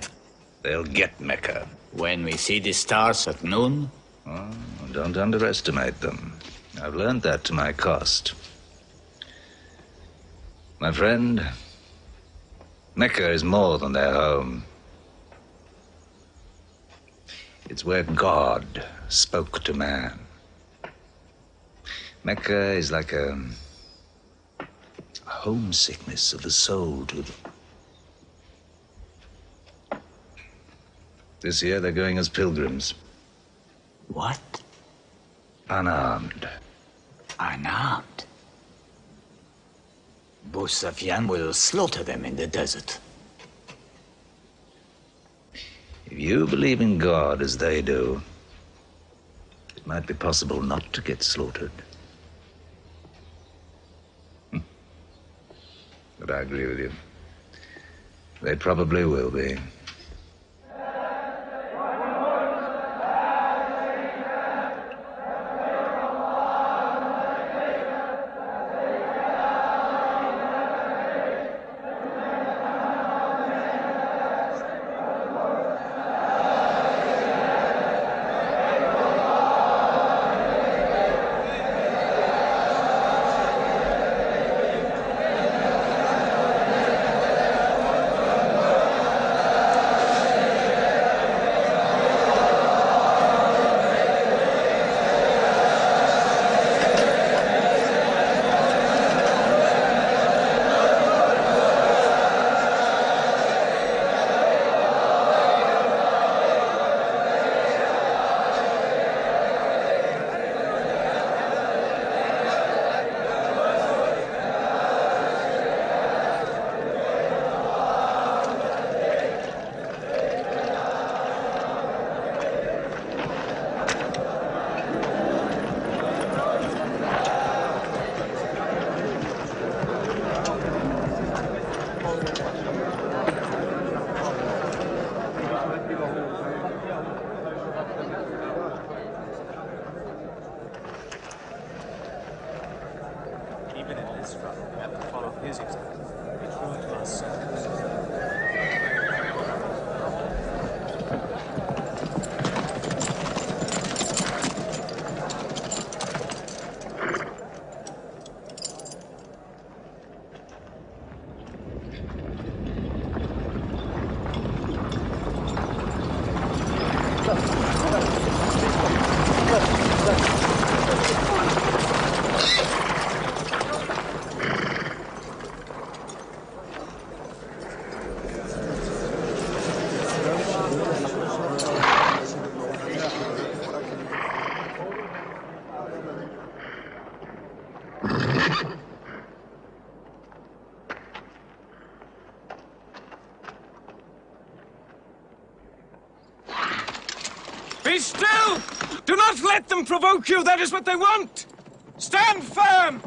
They'll get Mecca. When we see the stars at noon? Oh, don't underestimate them. I've learned that to my cost. My friend, Mecca is more than their home. It's where God spoke to man. Mecca is like a homesickness of the soul to them. This year they're going as pilgrims. What? Unarmed. Unarmed? Abu Sufyan will slaughter them in the desert. If you believe in God as they do, it might be possible not to get slaughtered. But I agree with you. They probably will be. not let them provoke you. That is what they want. Stand firm.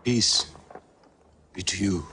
Peace be to you.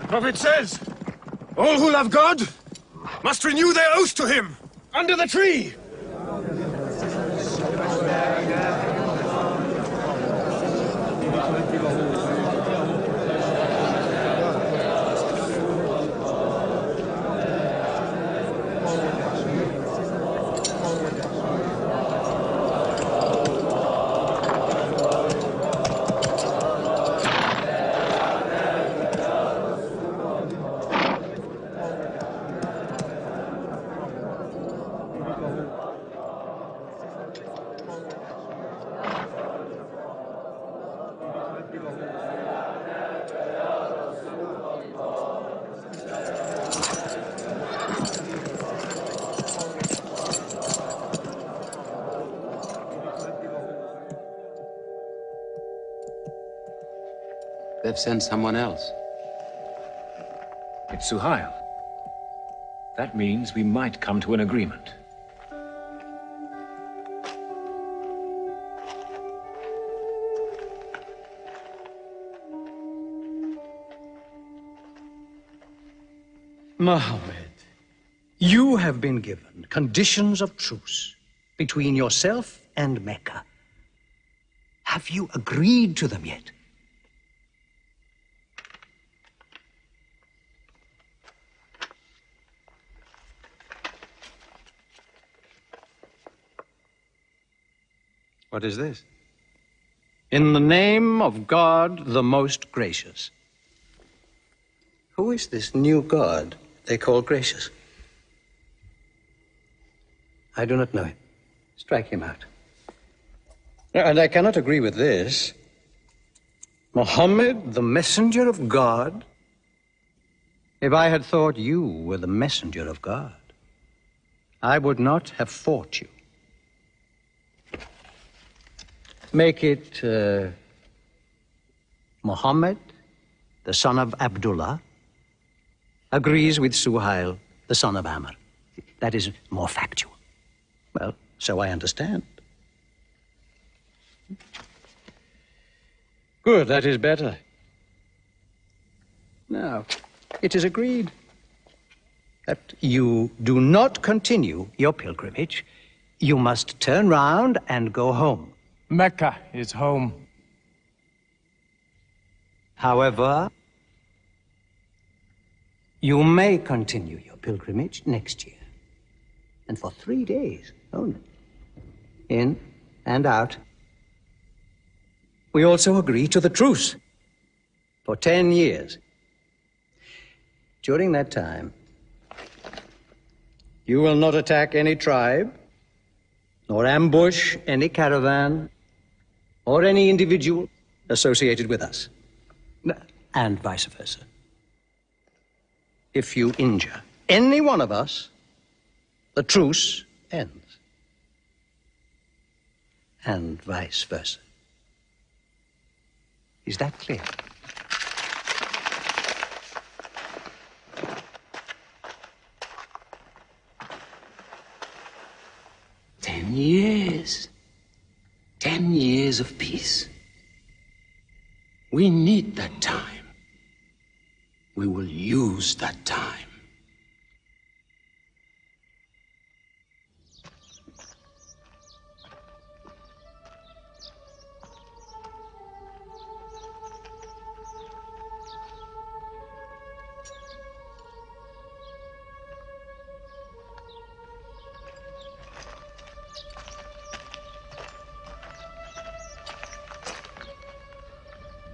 Prophet says, all who love God must renew their oath to him under the tree. They've sent someone else. It's Suhail. That means we might come to an agreement. Muhammad, you have been given conditions of truce between yourself and Mecca. Have you agreed to them yet? What is this? In the name of God, the most gracious. Who is this new God they call gracious? I do not know him. Strike him out. And I cannot agree with this. Muhammad, the messenger of God? If I had thought you were the messenger of God, I would not have fought you. Make it Muhammad, the son of Abdullah, agrees with Suhail, the son of Amr. That is more factual. Well, so I understand. Good, that is better. Now, it is agreed that you do not continue your pilgrimage. You must turn round and go home. Mecca is home. However, you may continue your pilgrimage next year, and for 3 days only. in and out. We also agree to the truce for 10 years. During that time, you will not attack any tribe, nor ambush any caravan, or any individual associated with us, and vice versa. If you injure any one of us, the truce ends, and vice versa. Is that clear? "10 years. 10 years of peace. We need that time. We will use that time."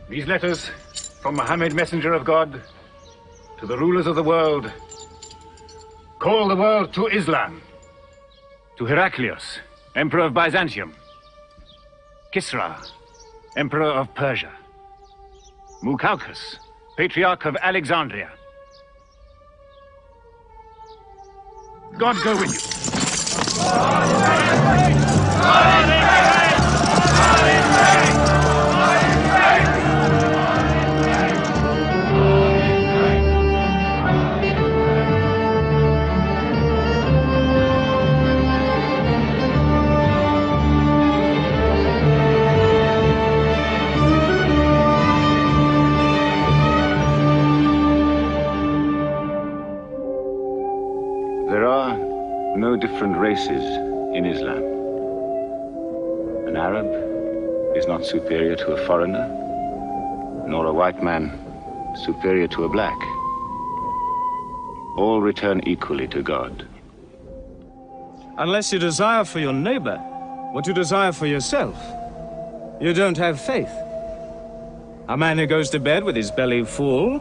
These letters from Muhammad, messenger of God, to the rulers of the world. Call the world to Islam. To Heraclius, emperor of Byzantium. Kisra, emperor of Persia. Mukaukis, patriarch of Alexandria. God go with no different races in Islam. An Arab is not superior to a foreigner, nor a white man superior to a black. All return equally to God. Unless you desire for your neighbor what you desire for yourself, you don't have faith. A man who goes to bed with his belly full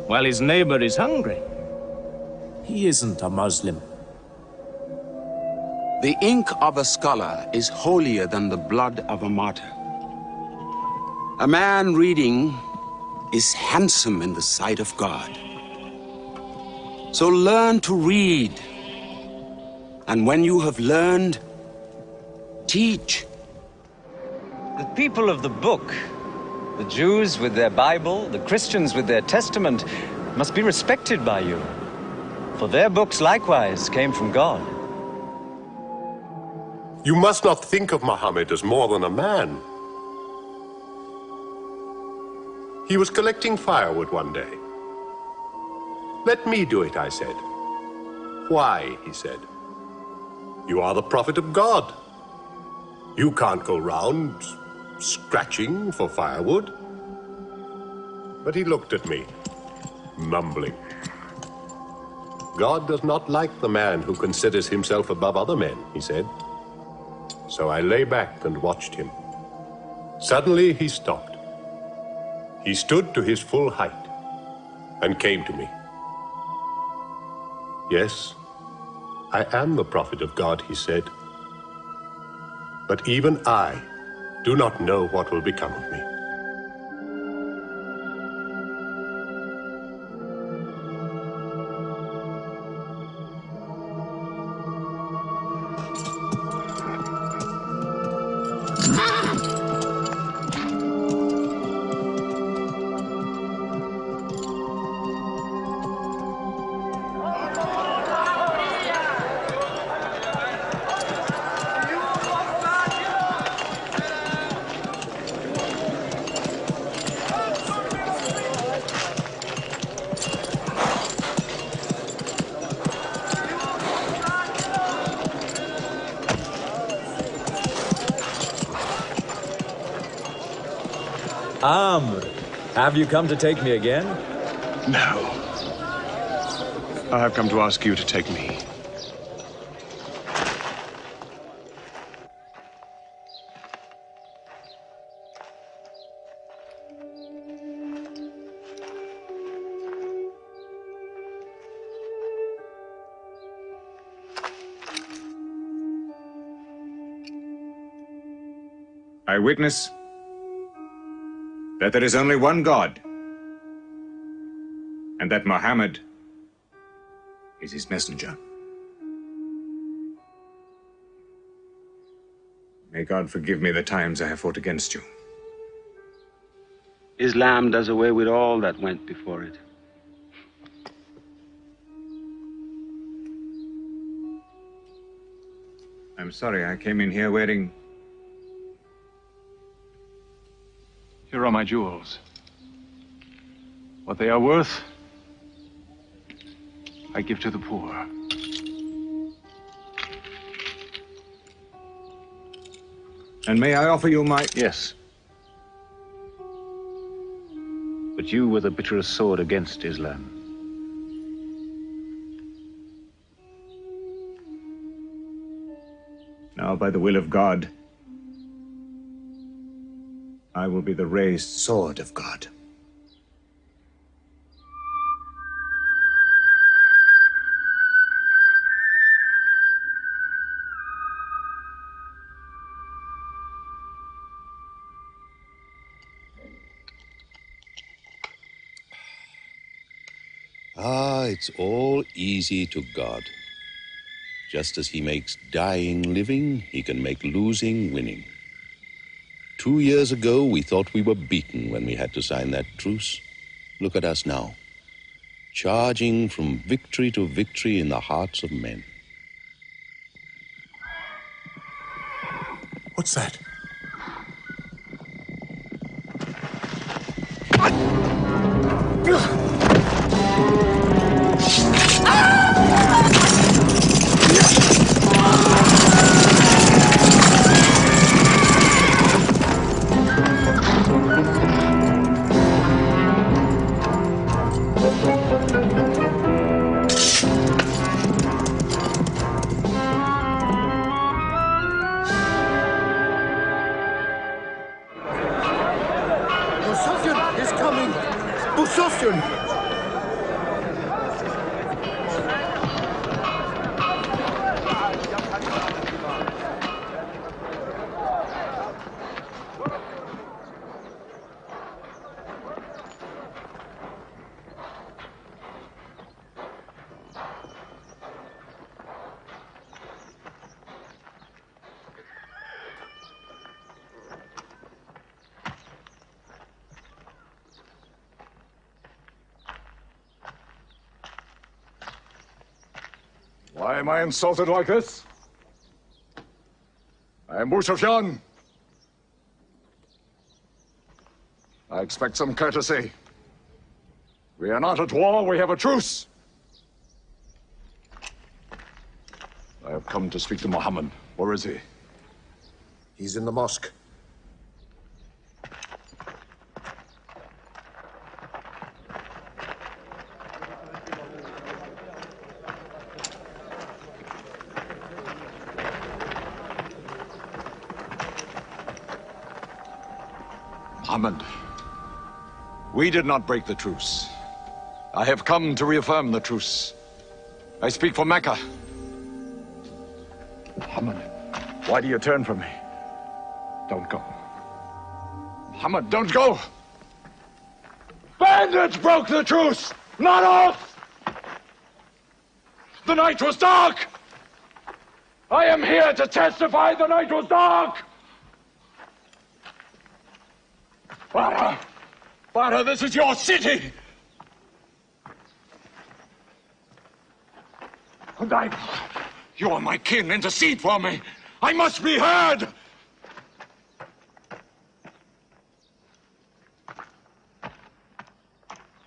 while his neighbor is hungry. He isn't a Muslim. The ink of a scholar is holier than the blood of a martyr. A man reading is handsome in the sight of God. So learn to read. And when you have learned, teach. The people of the book, the Jews with their Bible, the Christians with their Testament, must be respected by you. For their books likewise came from God. You must not think of Muhammad as more than a man. He was collecting firewood one day. "Let me do it," I said. "Why?" he said. "You are the prophet of God. You can't go round scratching for firewood." But he looked at me, mumbling. "God does not like the man who considers himself above other men," he said. So I lay back and watched him. Suddenly he stopped. He stood to his full height and came to me. "Yes, I am the prophet of God," he said. "But even I do not know what will become of me." Amr, have you come to take me again? No. I have come to ask you to take me. I witness that there is only one God, and that Muhammad is his messenger. May God forgive me the times I have fought against you. Islam does away with all that went before it. I'm sorry, I came in here wearing... Here are my jewels. What they are worth, I give to the poor. And may I offer you my... Yes. But you were the bitterest sword against Islam. Now, by the will of God, I will be the raised sword of God. Ah, it's all easy to God. Just as he makes dying living, he can make losing winning. 2 years ago, we thought we were beaten when we had to sign that truce. Look at us now, charging from victory to victory in the hearts of men. What's that? Why am I insulted like this? I am Abu Sufyan. I expect some courtesy. We are not at war, we have a truce. I have come to speak to Muhammad. Where is he? He's in the mosque. Muhammad, we did not break the truce. I have come to reaffirm the truce. I speak for Mecca. Muhammad, why do you turn from me? Don't go. Muhammad, don't go! Bandits broke the truce, not us! The night was dark! I am here to testify the night was dark! Badar, this is your city! And you are my kin, intercede for me! I must be heard!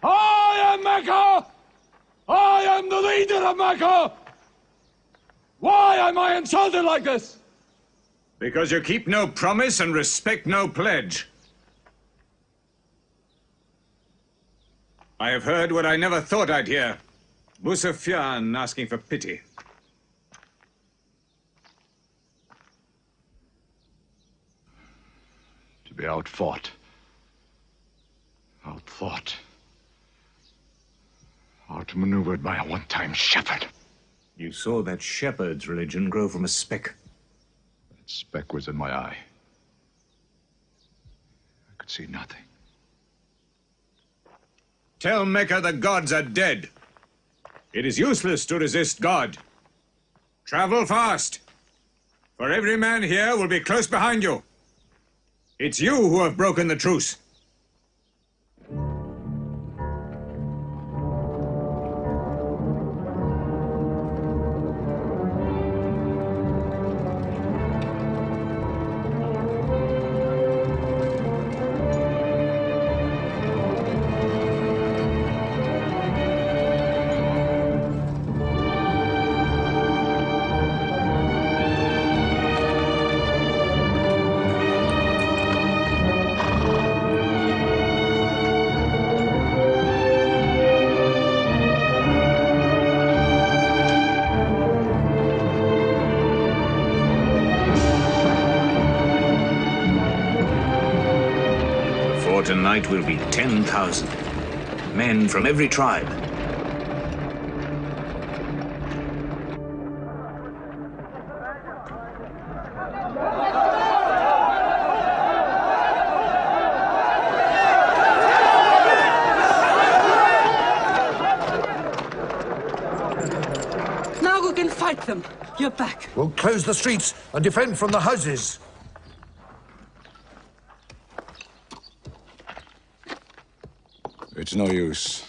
I am Mecca! I am the leader of Mecca! Why am I insulted like this? Because you keep no promise and respect no pledge. I have heard what I never thought I'd hear. Abu Sufyan asking for pity. To be outfought, outthought, outmaneuvered by a one-time shepherd. You saw that shepherd's religion grow from a speck. That speck was in my eye. see nothing. Tell Mecca the gods are dead. It is useless to resist God. Travel fast, for every man here will be close behind you. It's you who have broken the truce. Tonight will be 10,000 men from every tribe. Now we can fight them. You're back. We'll close the streets and defend from the houses. It's no use.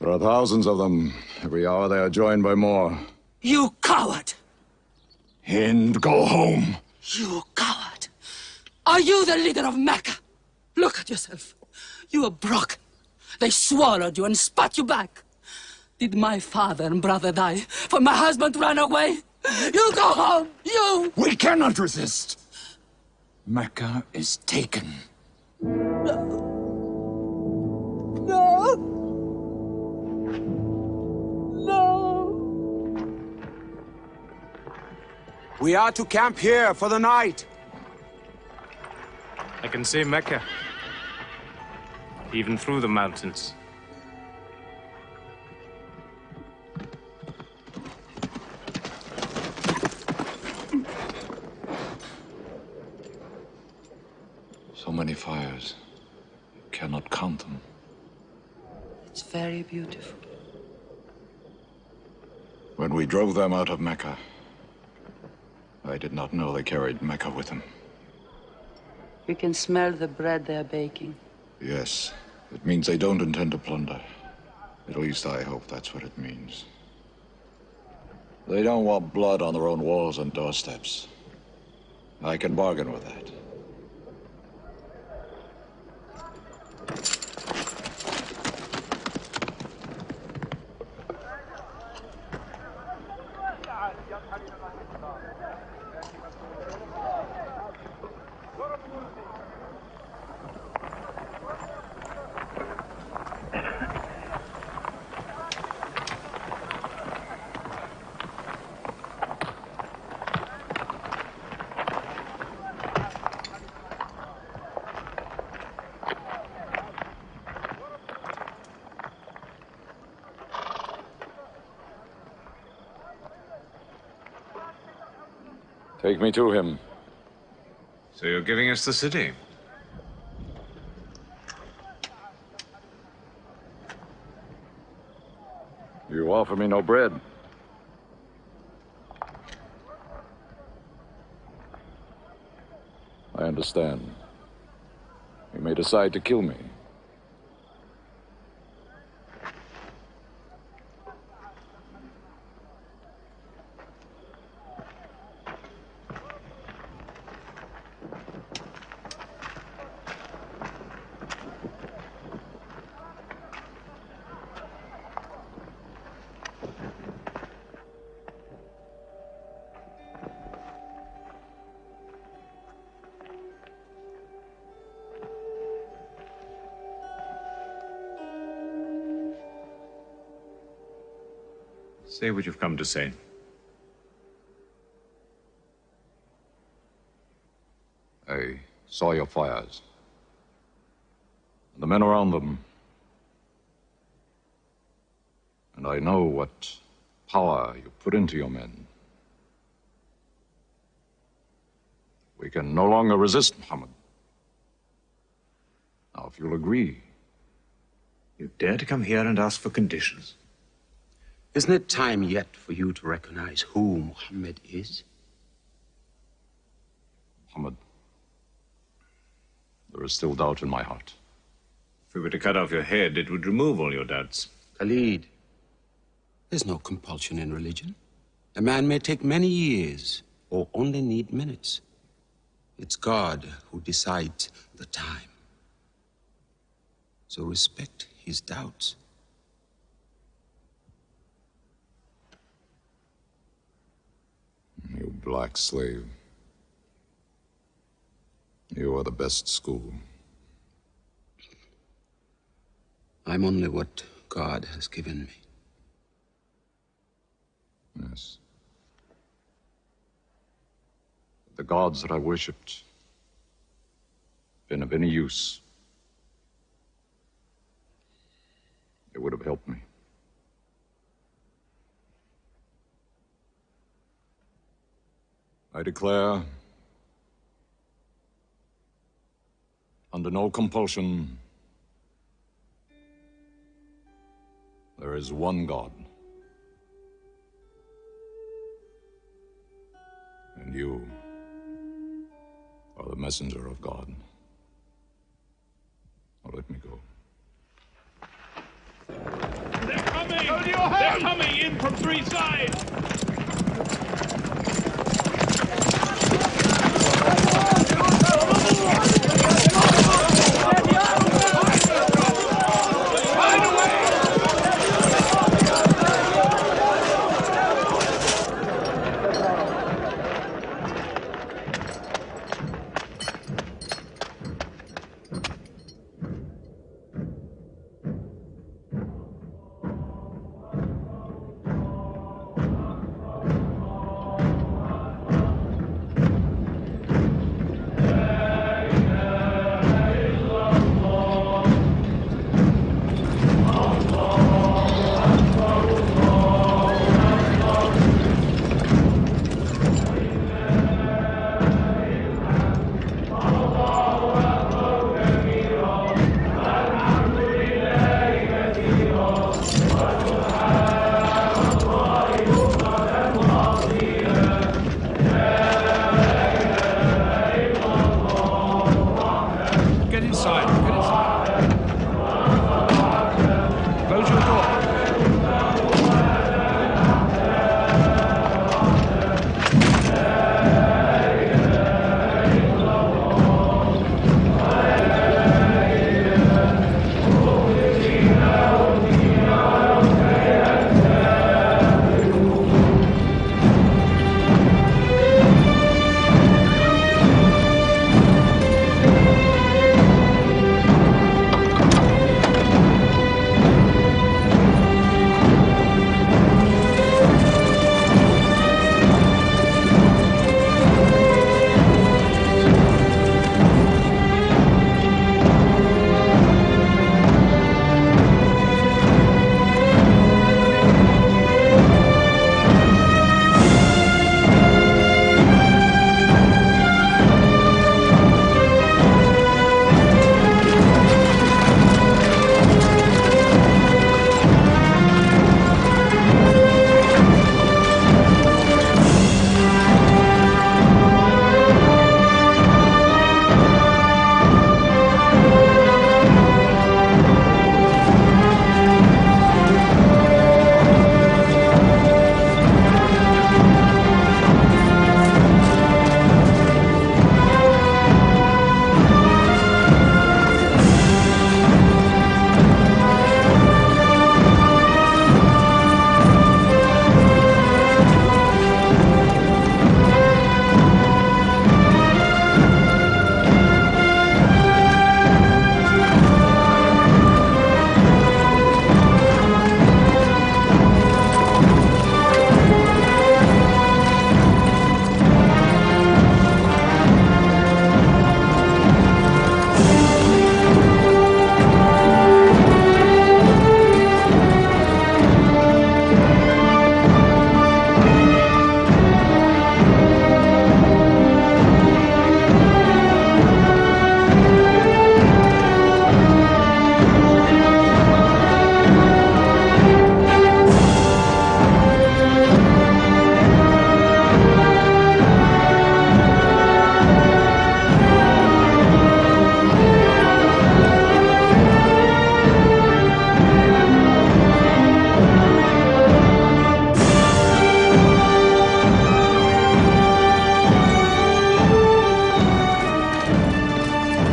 There are thousands of them. Every hour they are joined by more. You coward! Hind, go home. You coward! Are you the leader of Mecca? Look at yourself. You are broken. They swallowed you and spat you back. Did my father and brother die for my husband to run away? You go home! You! We cannot resist. Mecca is taken. No! No! We are to camp here for the night. I can see Mecca, even through the mountains. So many fires. You cannot count them. It's very beautiful. When we drove them out of Mecca, I did not know they carried Mecca with them. We can smell the bread they're baking. Yes, it means they don't intend to plunder. At least I hope that's what it means. They don't want blood on their own walls and doorsteps. I can bargain with that. Take me to him. So you're giving us the city? You offer me no bread. I understand. You may decide to kill me. Say what you've come to say. I saw your fires. And the men around them. And I know what power you put into your men. We can no longer resist Muhammad. Now, if you'll agree. You dare to come here and ask for conditions? Isn't it time yet for you to recognize who Muhammad is? Muhammad, there is still doubt in my heart. If we were to cut off your head, it would remove all your doubts. Khalid, there's no compulsion in religion. A man may take many years or only need minutes. It's God who decides the time. So respect his doubts. You black slave. You are the best school. I'm only what God has given me. Yes. The gods that I worshipped been of any use, they would have helped me. I declare, under no compulsion, there is one God. And you are the messenger of God. Now let me go. They're coming! They're coming in from three sides!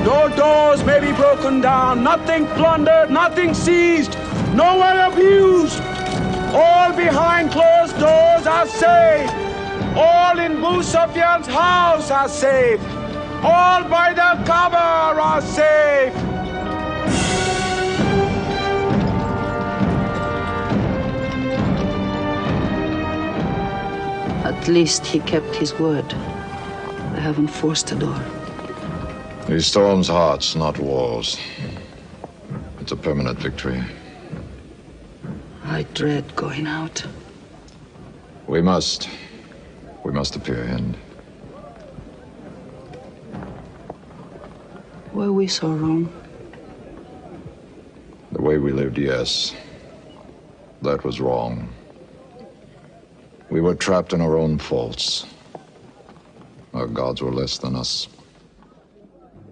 Though doors may be broken down, nothing plundered, nothing seized, no one abused. All behind closed doors are safe. All in Abu Sufyan's house are safe. All by the Kaaba are safe. At least he kept his word. They haven't forced a door. He storms hearts, not walls. It's a permanent victory. I dread going out. We must appear in. Were we so wrong? The way we lived, yes. That was wrong. We were trapped in our own faults. Our gods were less than us.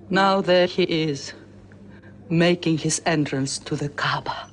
Now there he is, making his entrance to the Kaaba.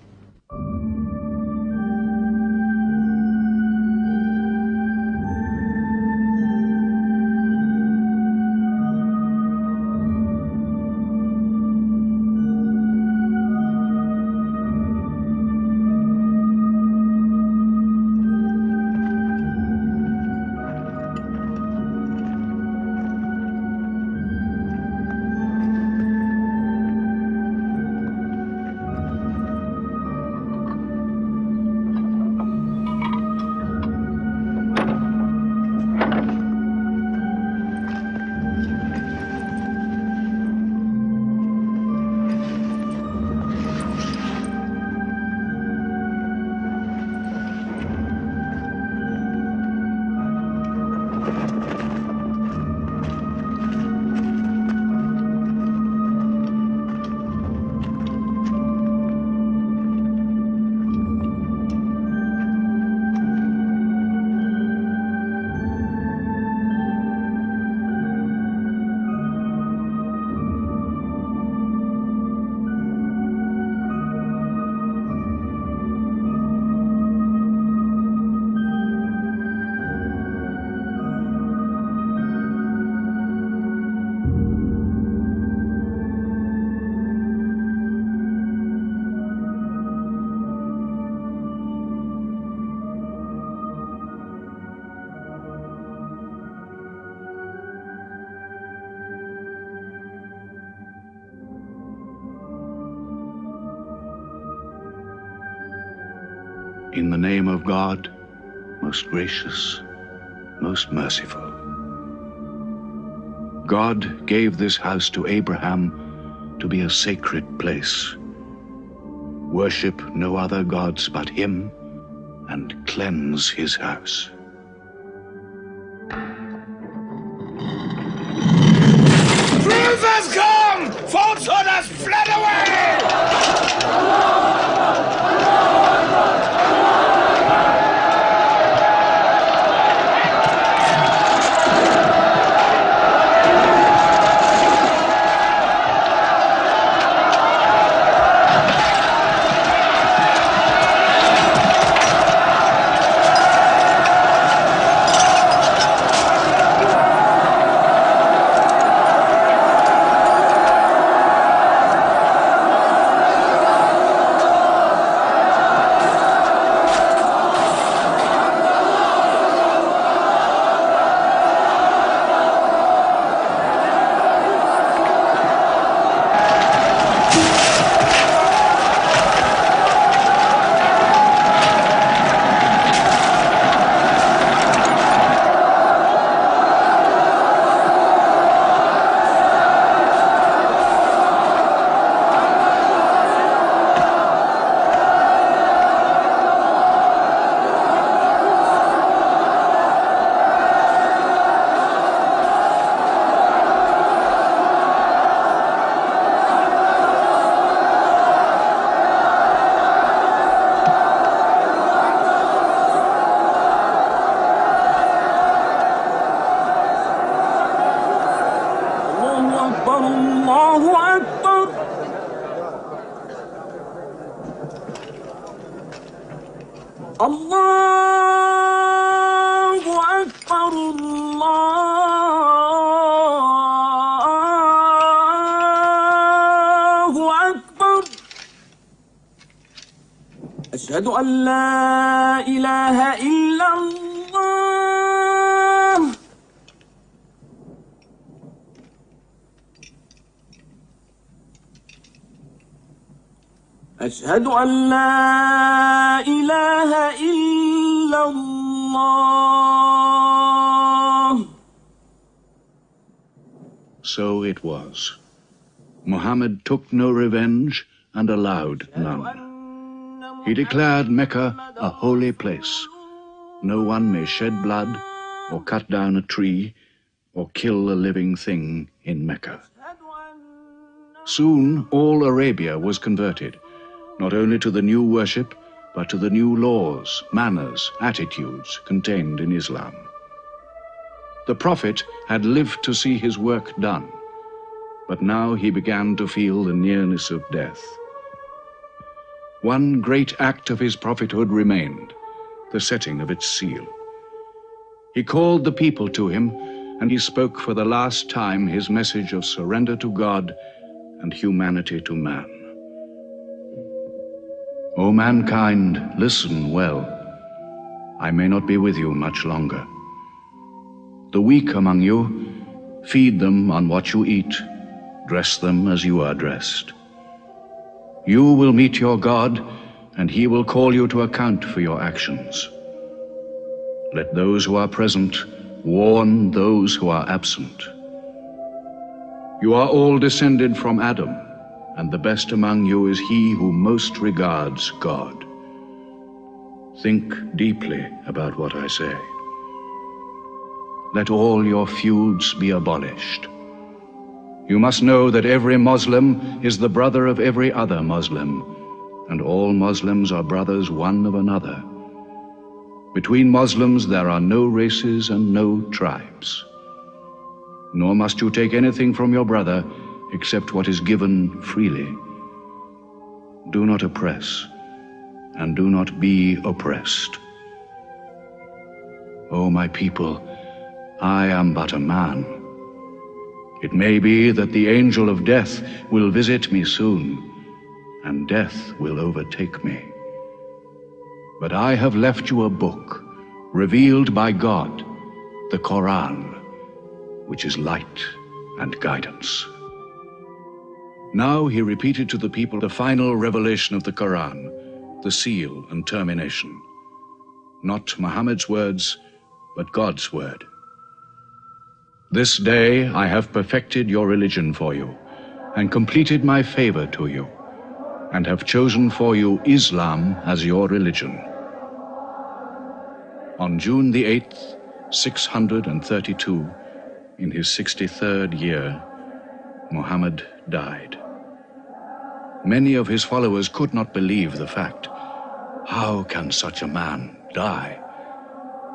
In the name of God, most gracious, most merciful. God gave this house to Abraham to be a sacred place. Worship no other gods but him, and cleanse his house. Truth has come! Falsehood has fled away! أشهد أن لا إله إلا الله أشهد أن لا إله إلا الله. So it was. Muhammad took no revenge and allowed none. He declared Mecca a holy place. No one may shed blood, or cut down a tree, or kill a living thing in Mecca. Soon all Arabia was converted, not only to the new worship, but to the new laws, manners, attitudes contained in Islam. The Prophet had lived to see his work done, but now he began to feel the nearness of death. One great act of his prophethood remained, the setting of its seal. He called the people to him, and he spoke for the last time his message of surrender to God and humanity to man. O mankind, listen well. I may not be with you much longer. The weak among you, feed them on what you eat, dress them as you are dressed. You will meet your God, and he will call you to account for your actions. Let those who are present warn those who are absent. You are all descended from Adam, and the best among you is he who most regards God. Think deeply about what I say. Let all your feuds be abolished. You must know that every Muslim is the brother of every other Muslim, and all Muslims are brothers one of another. Between Muslims there are no races and no tribes. Nor must you take anything from your brother except what is given freely. Do not oppress, and do not be oppressed. O my people, I am but a man. It may be that the angel of death will visit me soon, and death will overtake me. But I have left you a book, revealed by God, the Quran, which is light and guidance. Now he repeated to the people the final revelation of the Quran, the seal and termination. Not Muhammad's words, but God's word. This day I have perfected your religion for you, and completed my favor to you, and have chosen for you Islam as your religion. On June the 8th, 632, in his 63rd year, Muhammad died. Many of his followers could not believe the fact. How can such a man die?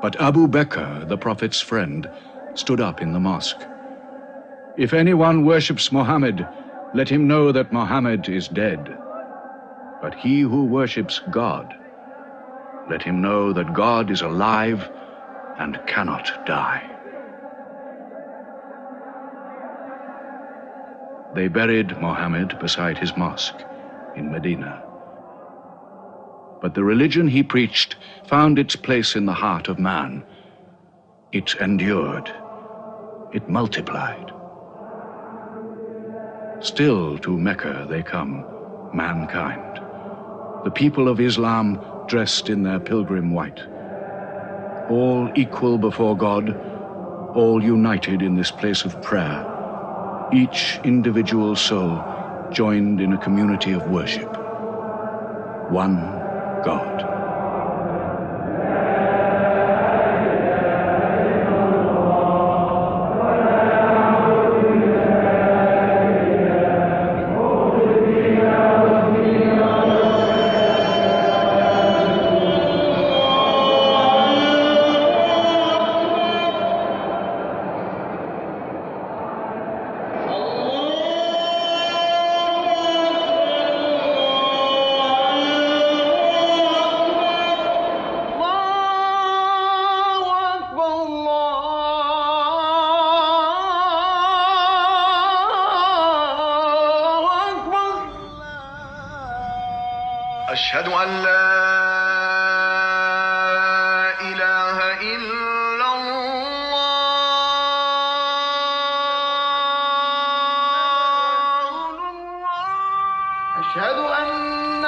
But Abu Bakr, the Prophet's friend, stood up in the mosque. If anyone worships Muhammad, let him know that Muhammad is dead. But he who worships God, let him know that God is alive and cannot die. They buried Muhammad beside his mosque in Medina. But the religion he preached found its place in the heart of man. It endured. It multiplied. Still to Mecca they come, mankind. The people of Islam dressed in their pilgrim white. All equal before God, all united in this place of prayer. Each individual soul joined in a community of worship. One God. أشهد أن لا إله إلا الله أشهد أن